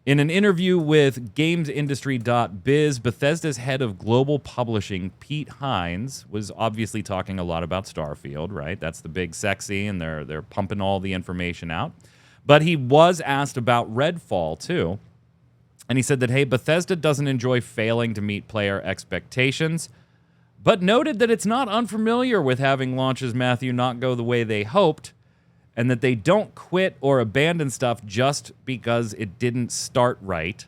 In an interview with GamesIndustry.biz, Bethesda's head of global publishing, Pete Hines, was obviously talking a lot about Starfield, right? That's the big sexy, and they're pumping all the information out. But he was asked about Redfall, too. And he said that, hey, Bethesda doesn't enjoy failing to meet player expectations, but noted that it's not unfamiliar with having launches, Matthew, not go the way they hoped, and that they don't quit or abandon stuff just because it didn't start right.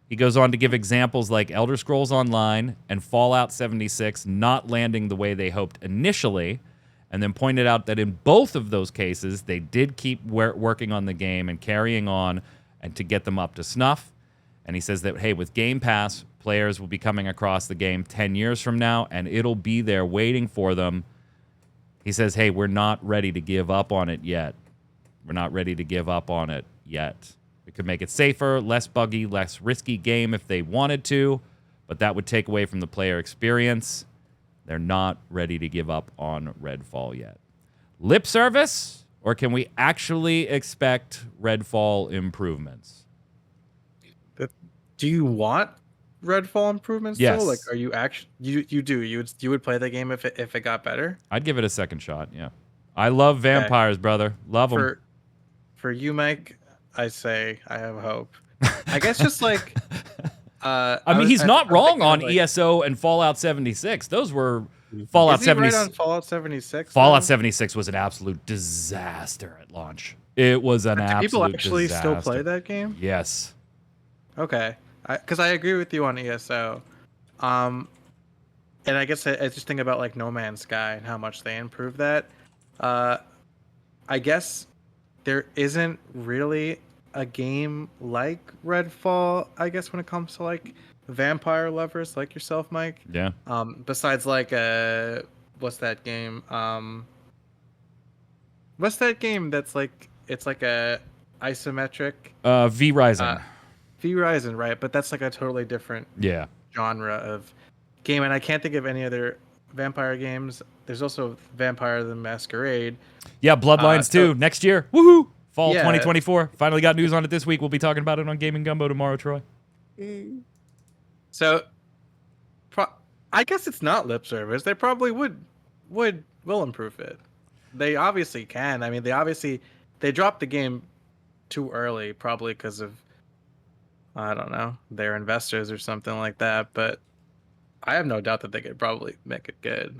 He goes on to give examples like Elder Scrolls Online and Fallout 76 not landing the way they hoped initially, and then pointed out that in both of those cases, they did keep working on the game and carrying on and to get them up to snuff. And he says that, hey, with Game Pass, players will be coming across the game 10 years from now, and it'll be there waiting for them. He says, hey, we're not ready to give up on it yet. We could make it safer, less buggy, less risky game if they wanted to, but that would take away from the player experience. They're not ready to give up on Redfall yet. Lip service, or can we actually expect Redfall improvements? Do you want Redfall improvements? Yes. Still? Like, are you actually you would play the game if it got better? I'd give it a second shot. Yeah, I love vampires, brother. Love them. For you, Mike, I say I have hope. I guess just like, I mean, he's not wrong on ESO and Fallout 76. Those were Fallout 76. Right on Fallout 76. Fallout 76 was an absolute disaster at launch. It was an absolute disaster. People actually disaster. still play that game? Yes. Okay. Because I agree with you on ESO. And I guess I just think about like No Man's Sky and how much they improved that. I guess there isn't really a game like Redfall, I guess, when it comes to like vampire lovers like yourself, Mike. Yeah. Besides like what's that game? What's that game that's like it's like a isometric V Rising. V Horizon, right? But that's like a totally different Yeah. genre of game, and I can't think of any other vampire games. There's also Vampire the Masquerade. Yeah, Bloodlines so- too. Next year. Woohoo! Fall Yeah. 2024. Finally got news on it this week. We'll be talking about it on Gaming Gumbo tomorrow, Troy. So, I guess it's not lip service. They probably will improve it. They obviously can. I mean, they dropped the game too early, probably because of I don't know their investors or something like that. But I have no doubt that they could probably make it good.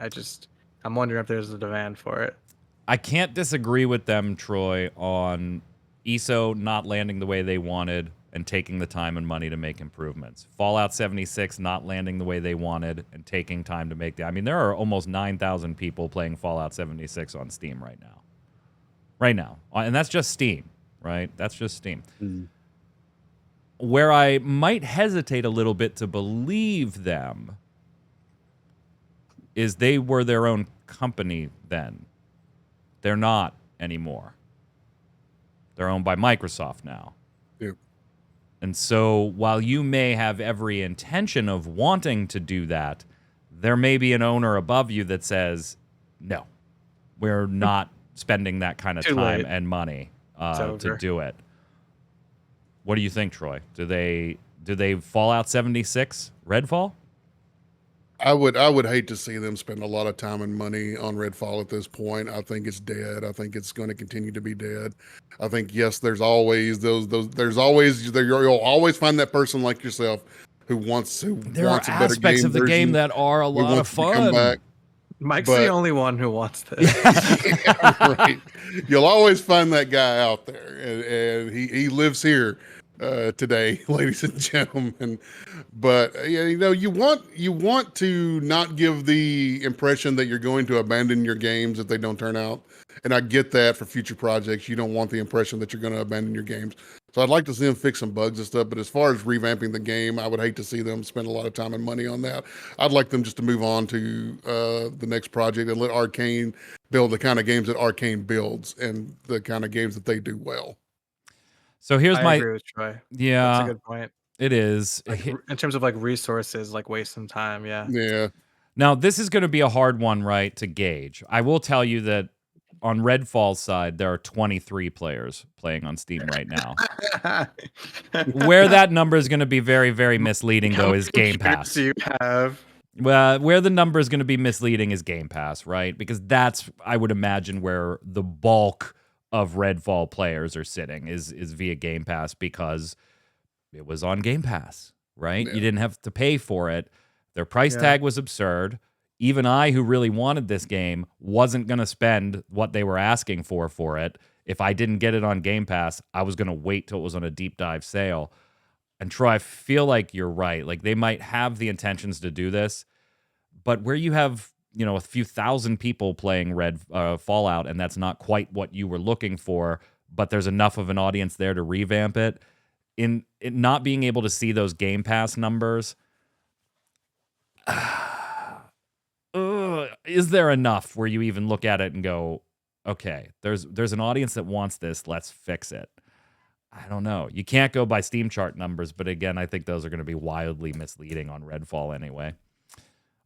I'm wondering if there's a demand for it. I can't disagree with them, Troy, on ESO not landing the way they wanted and taking the time and money to make improvements. Fallout 76 not landing the way they wanted and taking time to make that. I mean, there are almost 9,000 people playing Fallout 76 on Steam right now. Right now. And that's just Steam, right? That's just Steam. Where I might hesitate a little bit to believe them is they were their own company then. They're not anymore. They're owned by Microsoft now. Yep. And so while you may have every intention of wanting to do that, there may be an owner above you that says, no, we're not spending that kind of Too time late. and money to over. do it. What do you think, Troy? Do they Fallout 76 Redfall? I would hate to see them spend a lot of time and money on Redfall at this point. I think it's dead. I think it's going to continue to be dead. I think yes, there's always you'll always find that person like yourself who wants There wants are a better aspects game of the game version, that are a who lot of wants to come fun. back. Mike's But- the only one who wants this. Yeah, right. You'll always find that guy out there, and he lives here today, ladies and gentlemen. But yeah, you want to not give the impression that you're going to abandon your games if they don't turn out. And I get that for future projects, you don't want the impression that you're going to abandon your games. So I'd like to see them fix some bugs and stuff. But as far as revamping the game, I would hate to see them spend a lot of time and money on that. I'd like them just to move on to the next project and let Arcane build the kind of games that Arcane builds and the kind of games that they do well. So here's I my agree with Troy. That's yeah, a good point. it is. Like, in terms of like resources, like waste some time. Yeah. Yeah. Now, this is going to be a hard one, right, to gauge. I will tell you that on Redfall's side, there are 23 players playing on Steam right now. Where that number is going to be very, very misleading, though, is Game Pass. You have. Well, where the number is going to be misleading is Game Pass, right? Because that's, I would imagine, where the bulk of Redfall players are sitting is via Game Pass because it was on Game Pass, right? Yeah. You didn't have to pay for it. Their price Yeah. tag was absurd. Even I, who really wanted this game, wasn't going to spend what they were asking for it. If I didn't get it on Game Pass, I was going to wait till it was on a deep dive sale. And Troy, I feel like you're right. Like they might have the intentions to do this, but where you have, a few thousand people playing Fallout, and that's not quite what you were looking for, but there's enough of an audience there to revamp it. In not being able to see those Game Pass numbers, is there enough where you even look at it and go, okay, there's an audience that wants this, let's fix it? I don't know. You can't go by Steam chart numbers, but again, I think those are going to be wildly misleading on Redfall anyway.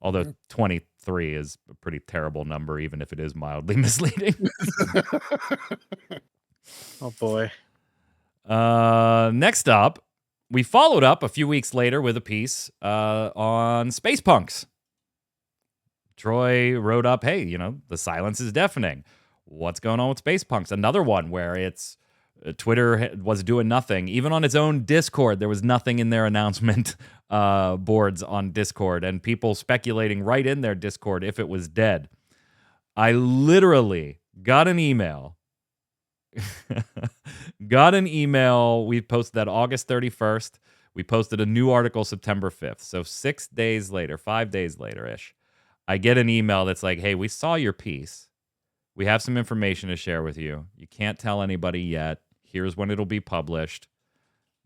Although 23 is a pretty terrible number, even if it is mildly misleading. Oh boy. Next up, we followed up a few weeks later with a piece on Space Punks. Troy wrote up, hey, the silence is deafening. What's going on with Space Punks? Another one where it's Twitter was doing nothing. Even on its own Discord, there was nothing in their announcement boards on Discord, and people speculating right in their Discord if it was dead. I literally got an email. We posted that August 31st. We posted a new article September 5th. So 5 days later-ish, I get an email that's like, hey, we saw your piece. We have some information to share with you. You can't tell anybody yet. here's when it'll be published.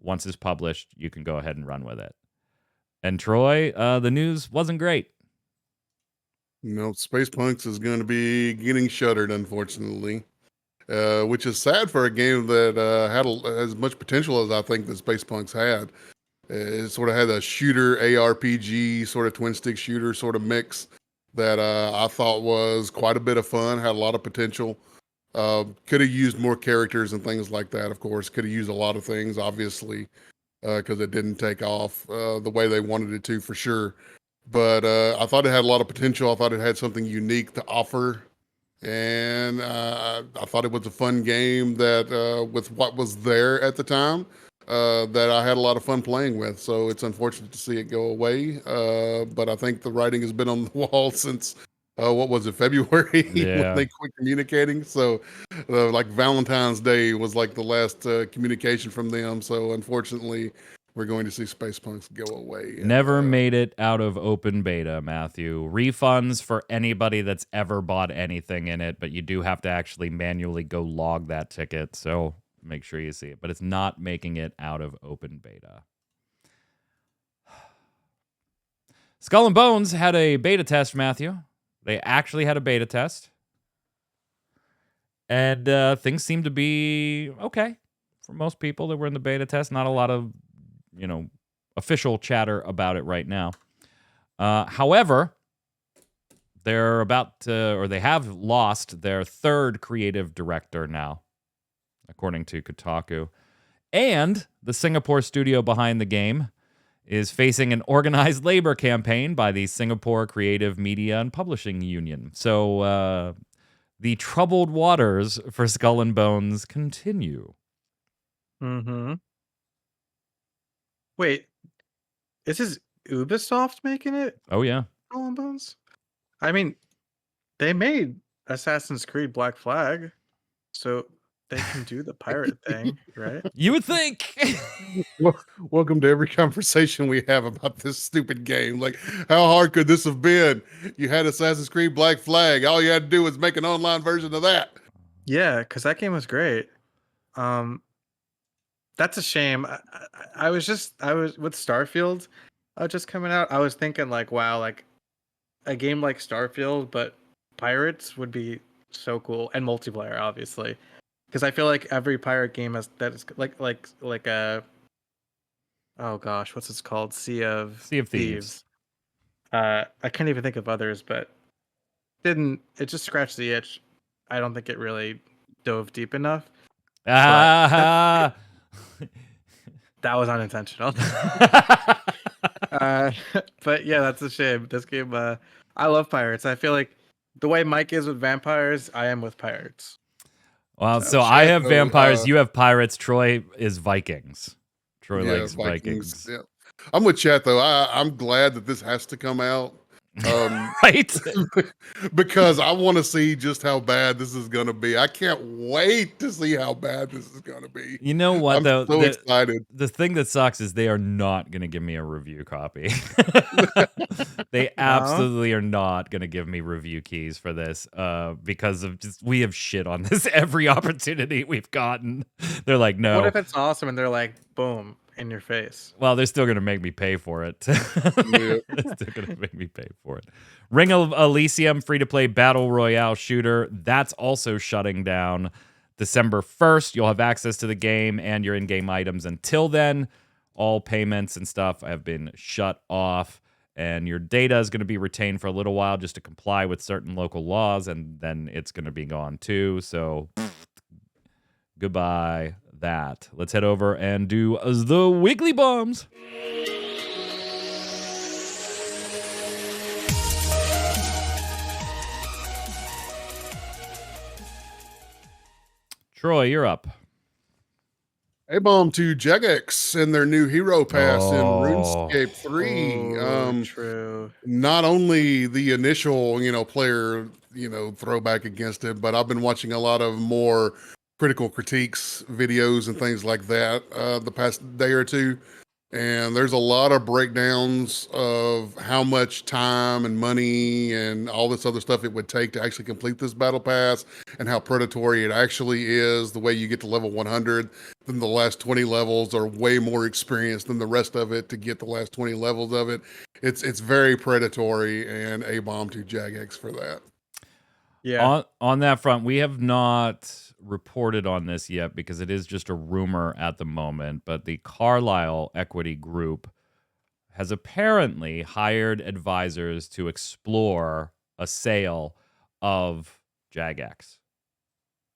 Once it's published, you can go ahead and run with it. And Troy, the news wasn't great. Space Punks is going to be getting shuttered, unfortunately, which is sad for a game that had as much potential as I think that Space Punks had. It sort of had a shooter ARPG, sort of twin stick shooter sort of mix that I thought was quite a bit of fun, had a lot of potential. Could have used more characters and things like that, of course. Could have used a lot of things, obviously, because it didn't take off the way they wanted it to, for sure. But I thought it had a lot of potential. I thought it had something unique to offer. And I thought it was a fun game that, with what was there at the time, that I had a lot of fun playing with. So it's unfortunate to see it go away. But I think the writing has been on the wall since, what was it, February, Yeah. when they quit communicating. So like Valentine's Day was like the last communication from them. So unfortunately, we're going to see Space Punks go away. Never made it out of open beta, Matthew. Refunds for anybody that's ever bought anything in it, but you do have to actually manually go log that ticket, so make sure you see it. But it's not making it out of open beta. Skull and Bones had a beta test, Matthew. They actually had a beta test. And things seem to be okay for most people that were in the beta test. Not a lot of official chatter about it right now. However, they're about to, or they have lost their third creative director now, according to Kotaku. And the Singapore studio behind the game is facing an organized labor campaign by the Singapore Creative Media and Publishing Union. So the troubled waters for Skull and Bones continue. Mm-hmm. Wait, is this Ubisoft making it? Oh, yeah. Skull and Bones? I mean, they made Assassin's Creed Black Flag, so they can do the pirate thing, right? You would think. Welcome to every conversation we have about this stupid game. Like, how hard could this have been? You had Assassin's Creed Black Flag. All you had to do was make an online version of that. Yeah, because that game was great. That's a shame. I was with Starfield just coming out. I was thinking like, wow, like a game like Starfield, but pirates would be so cool, and multiplayer, obviously, because I feel like every pirate game has that is like a, oh gosh, what's it called? Sea of Thieves. I can't even think of others, but it just scratched the itch. I don't think it really dove deep enough. That was unintentional. But yeah, that's a shame. This game, I love pirates. I feel like the way Mike is with vampires, I am with pirates. Well, so I have vampires, you have pirates, Troy is Vikings. Troy likes Vikings. Yeah. I'm with chat though. I'm glad that this has to come out. Right? Because I want to see just how bad this is going to be. I can't wait to see how bad this is going to be. You know what, though? I'm so excited. The thing that sucks is they are not going to give me a review copy. They absolutely are not going to give me review keys for this because of just we have shit on this every opportunity we've gotten. They're like, no. What if it's awesome and they're like, boom, in your face? Well, they're still going to make me pay for it. They're still going to make me pay for it. Ring of Elysium, free-to-play battle royale shooter. That's also shutting down December 1st. You'll have access to the game and your in-game items. Until then, all payments and stuff have been shut off. And your data is going to be retained for a little while just to comply with certain local laws. And then it's going to be gone too. So, goodbye that. Let's head over and do the weekly bombs. Troy, you're up. A bomb to Jagex and their new hero pass in RuneScape 3. True. Not only the initial, player, throwback against it, but I've been watching a lot of more critical critiques videos and things like that the past day or two. And there's a lot of breakdowns of how much time and money and all this other stuff it would take to actually complete this battle pass, and how predatory it actually is. The way you get to level 100, then the last 20 levels are way more experienced than the rest of it to get the last 20 levels of it. It's very predatory, and a bomb to Jagex for that. Yeah. On that front, we have not reported on this yet because it is just a rumor at the moment, but the Carlyle Equity Group has apparently hired advisors to explore a sale of Jagex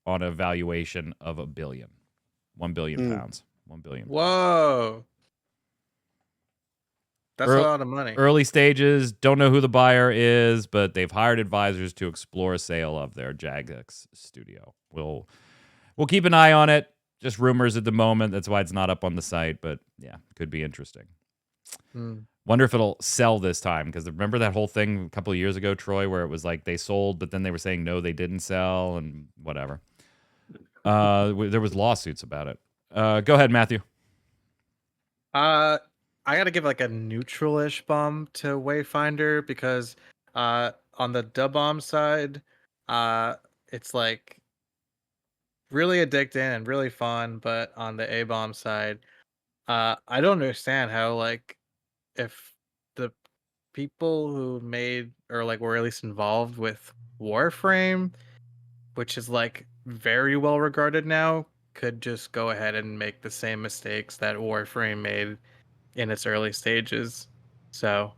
on a valuation of £1 billion. 1 billion pounds. 1 billion. Whoa. That's a lot of money. Early stages, don't know who the buyer is, but they've hired advisors to explore a sale of their Jagex studio. We'll keep an eye on it. Just rumors at the moment. That's why it's not up on the site, but yeah, could be interesting. Wonder if it'll sell this time, because remember that whole thing a couple of years ago, Troy, where it was like they sold, but then they were saying no, they didn't sell, and whatever. There was lawsuits about it. Go ahead, Matthew. I gotta give like a neutral-ish bomb to Wayfinder, because on the da bomb side, it's like really addicting and really fun, but on the a bomb side, I don't understand how, like, if the people who made, or like were at least involved with Warframe, which is like very well regarded now, could just go ahead and make the same mistakes that Warframe made in its early stages. So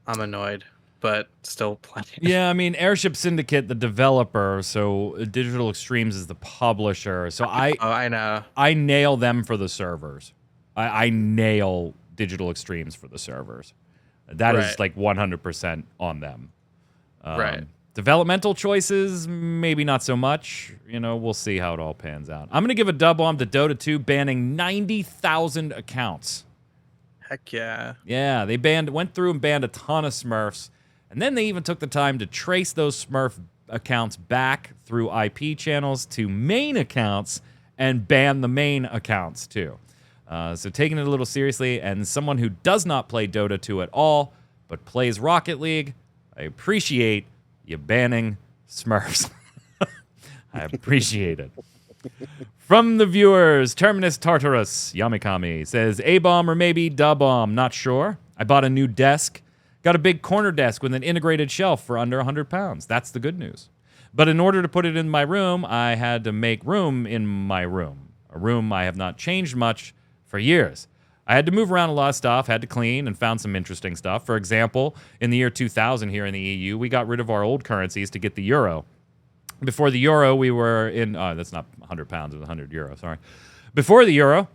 I'm annoyed, but still playing. Yeah, I mean, Airship Syndicate, the developer, so Digital Extremes is the publisher. So I know. I nail them for the servers. I nail Digital Extremes for the servers. That is like 100% on them. Right. Developmental choices, maybe not so much. You know, we'll see how it all pans out. I'm going to give a dub bomb to Dota 2, banning 90,000 accounts. Heck yeah. Yeah, they went through and banned a ton of Smurfs, and then they even took the time to trace those Smurf accounts back through IP channels to main accounts and ban the main accounts too. So taking it a little seriously, and someone who does not play Dota 2 at all, but plays Rocket League, I appreciate you banning Smurfs. I appreciate it. From the viewers, Terminus Tartarus Yamikami says, A-bomb or maybe da-bomb, not sure. I bought a new desk. Got a big corner desk with an integrated shelf for under 100 pounds. That's the good news. But in order to put it in my room, I had to make room in my room. A room I have not changed much for years. I had to move around a lot of stuff, had to clean, and found some interesting stuff. For example, in the year 2000 here in the EU, we got rid of our old currencies to get the euro. Before the euro, we were in... that's not 100 pounds, it was 100 euro, sorry. Before the euro,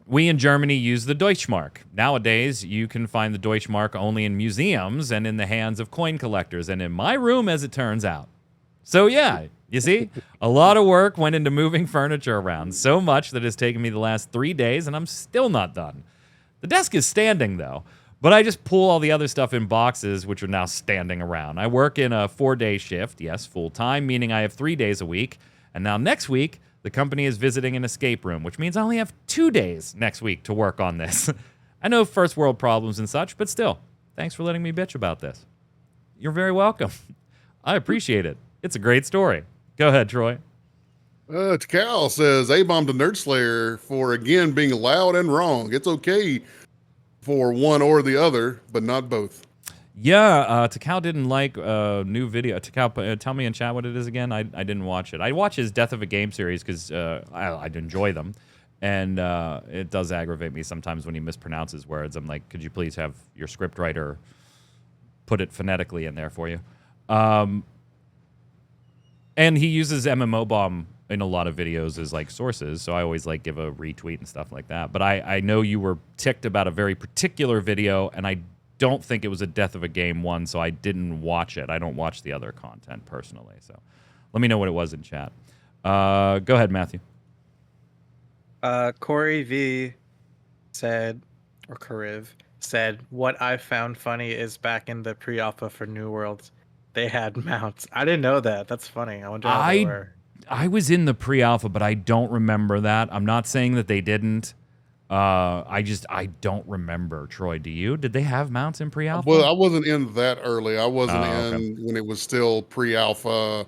we in Germany used the Deutschmark. Nowadays, you can find the Deutschmark only in museums and in the hands of coin collectors, and in my room, as it turns out. So yeah, you see, a lot of work went into moving furniture around, so much that it's taken me the last 3 days, and I'm still not done. The desk is standing, though. But I just pull all the other stuff in boxes, which are now standing around. I work in a 4-day shift, yes, full-time, meaning I have 3 days a week. And now next week, the company is visiting an escape room, which means I only have 2 days next week to work on this. I know first world problems and such, but still, thanks for letting me bitch about this. You're very welcome. I appreciate it. It's a great story. Go ahead, Troy. Takal says, A-bomb to Nerd Slayer for, again, being loud and wrong. It's okay for one or the other, but not both. Yeah, Takao didn't like new video. Takao, tell me in chat what it is again. I didn't watch it. I watch his Death of a Game series because I enjoy them. And it does aggravate me sometimes when he mispronounces words. I'm like, could you please have your scriptwriter put it phonetically in there for you? And he uses MMOBomb in a lot of videos as like sources, so I always like give a retweet and stuff like that. But I know you were ticked about a very particular video, and I don't think it was a Death of a Game one, so I didn't watch it. I don't watch the other content personally, so let me know what it was in chat. Go ahead, Matthew. Corey V said, or Kariv said, what I found funny is back in the pre-alpha for New Worlds, they had mounts. I didn't know that. That's funny. I wonder how they were. I was in the pre-alpha, but I don't remember that. I'm not saying that they didn't. I don't remember. Troy, do you? Did they have mounts in pre-alpha? Well, I wasn't in that early. I wasn't Okay. when it was still pre-alpha,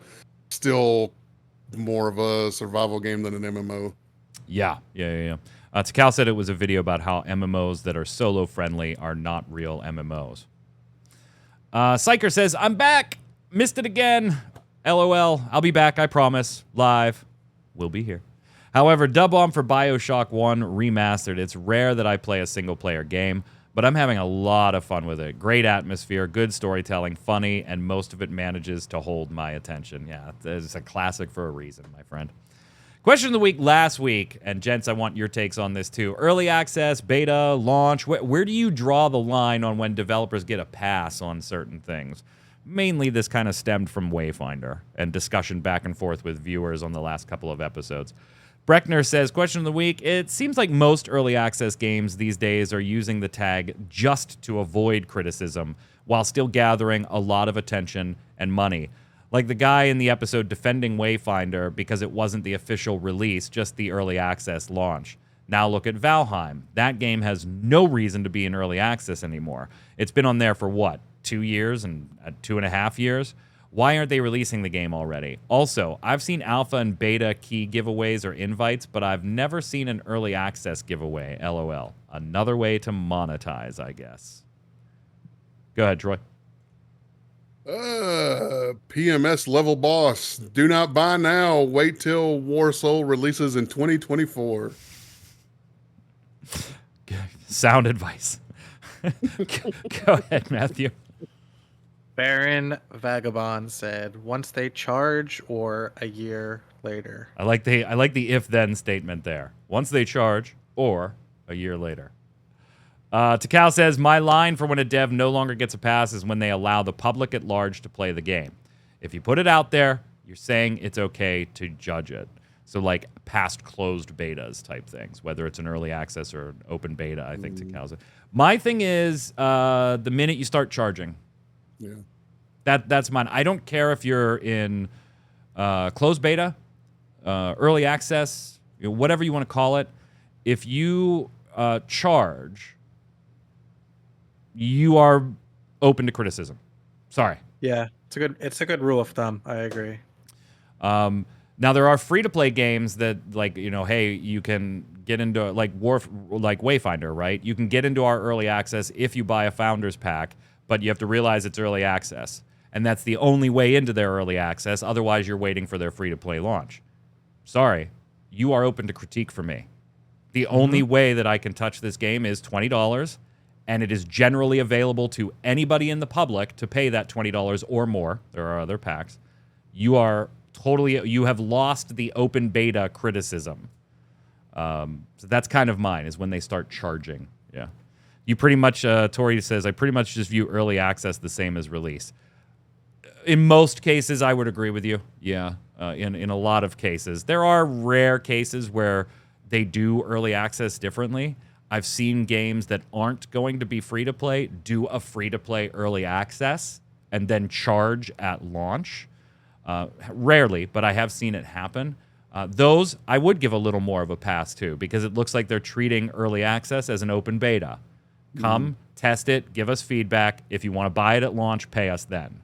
still more of a survival game than an MMO. Yeah. Takal said it was a video about how MMOs that are solo friendly are not real MMOs. Psyker says, I'm back. Missed it again. LOL. I'll be back, I promise. Live. We'll be here. However, dub on for BioShock 1 Remastered. It's rare that I play a single-player game, but I'm having a lot of fun with it. Great atmosphere, good storytelling, funny, and most of it manages to hold my attention. Yeah, it's a classic for a reason, my friend. Question of the week last week, and gents, I want your takes on this too. Early access, beta, launch, where do you draw the line on when developers get a pass on certain things? Mainly this kind of stemmed from Wayfinder and discussion back and forth with viewers on the last couple of episodes. Breckner says, question of the week, it seems like most early access games these days are using the tag just to avoid criticism while still gathering a lot of attention and money. Like the guy in the episode defending Wayfinder because it wasn't the official release, just the early access launch. Now look at Valheim. That game has no reason to be in early access anymore. It's been on there for what, 2 years and 2.5 years? Why aren't they releasing the game already? Also, I've seen alpha and beta key giveaways or invites, but I've never seen an early access giveaway. LOL. Another way to monetize, I guess. Go ahead, Troy. PMS level boss. Do not buy now. Wait till War Soul releases in 2024. Sound advice. Go ahead, Matthew. Baron Vagabond said, once they charge or a year later. I like the if-then statement there. Once they charge or a year later. Takal says, my line for when a dev no longer gets a pass is when they allow the public at large to play the game. If you put it out there, you're saying it's okay to judge it. So like past closed betas type things, whether it's an early access or an open beta, I think Takal's it. My thing is the minute you start charging. Yeah. That's mine. I don't care if you're in closed beta, early access, whatever you want to call it. If you charge, you are open to criticism. Sorry. Yeah, it's a good rule of thumb. I agree. Now there are free-to-play games that, like, hey, you can get into like Wayfinder, right? You can get into our early access if you buy a Founders Pack, but you have to realize it's early access, and that's the only way into their early access. Otherwise, you're waiting for their free-to-play launch. Sorry, you are open to critique for me. The only way that I can touch this game is $20. And it is generally available to anybody in the public to pay that $20 or more. There are other packs. You have lost the open beta criticism. So that's kind of mine, is when they start charging. Yeah. You pretty much, Tori says, I pretty much just view early access the same as release. In most cases, I would agree with you. Yeah. In a lot of cases. There are rare cases where they do early access differently. I've seen games that aren't going to be free-to-play do a free-to-play early access and then charge at launch. Rarely, but I have seen it happen. Those, I would give a little more of a pass to, because it looks like they're treating early access as an open beta. Come, test it, give us feedback. If you want to buy it at launch, pay us then.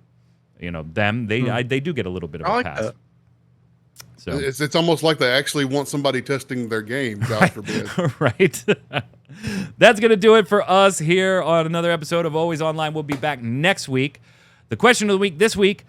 They do get a little bit of a pass. That. So It's almost like they actually want somebody testing their game, God forbid. Right. That's going to do it for us here on another episode of Always Online. We'll be back next week. The question of the week this week,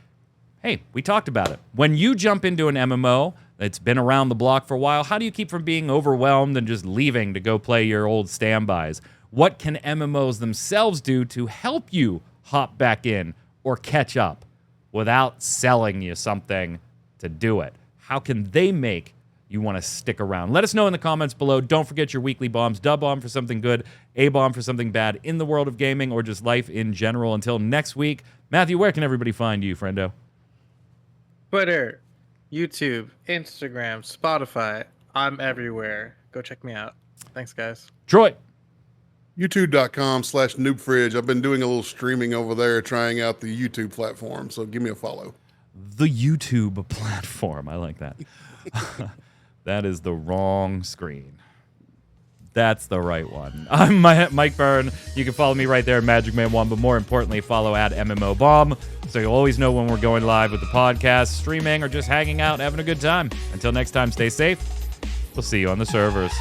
hey, we talked about it. When you jump into an MMO that's been around the block for a while, how do you keep from being overwhelmed and just leaving to go play your old standbys? What can MMOs themselves do to help you hop back in or catch up without selling you something to do it? How can they make you want to stick around? Let us know in the comments below. Don't forget your weekly bombs. Dub bomb for something good, A bomb for something bad in the world of gaming or just life in general. Until next week, Matthew, where can everybody find you, friendo? Twitter, YouTube, Instagram, Spotify. I'm everywhere. Go check me out. Thanks, guys. Troy. YouTube.com/noobfridge. I've been doing a little streaming over there, trying out the YouTube platform. So give me a follow. The YouTube platform. I like that. That is the wrong screen. That's the right one. I'm Mike Byrne. You can follow me right there at magicman1, but more importantly, follow at MMOBomb, so you'll always know when we're going live with the podcast, streaming, or just hanging out, having a good time. Until next time, stay safe. We'll see you on the servers.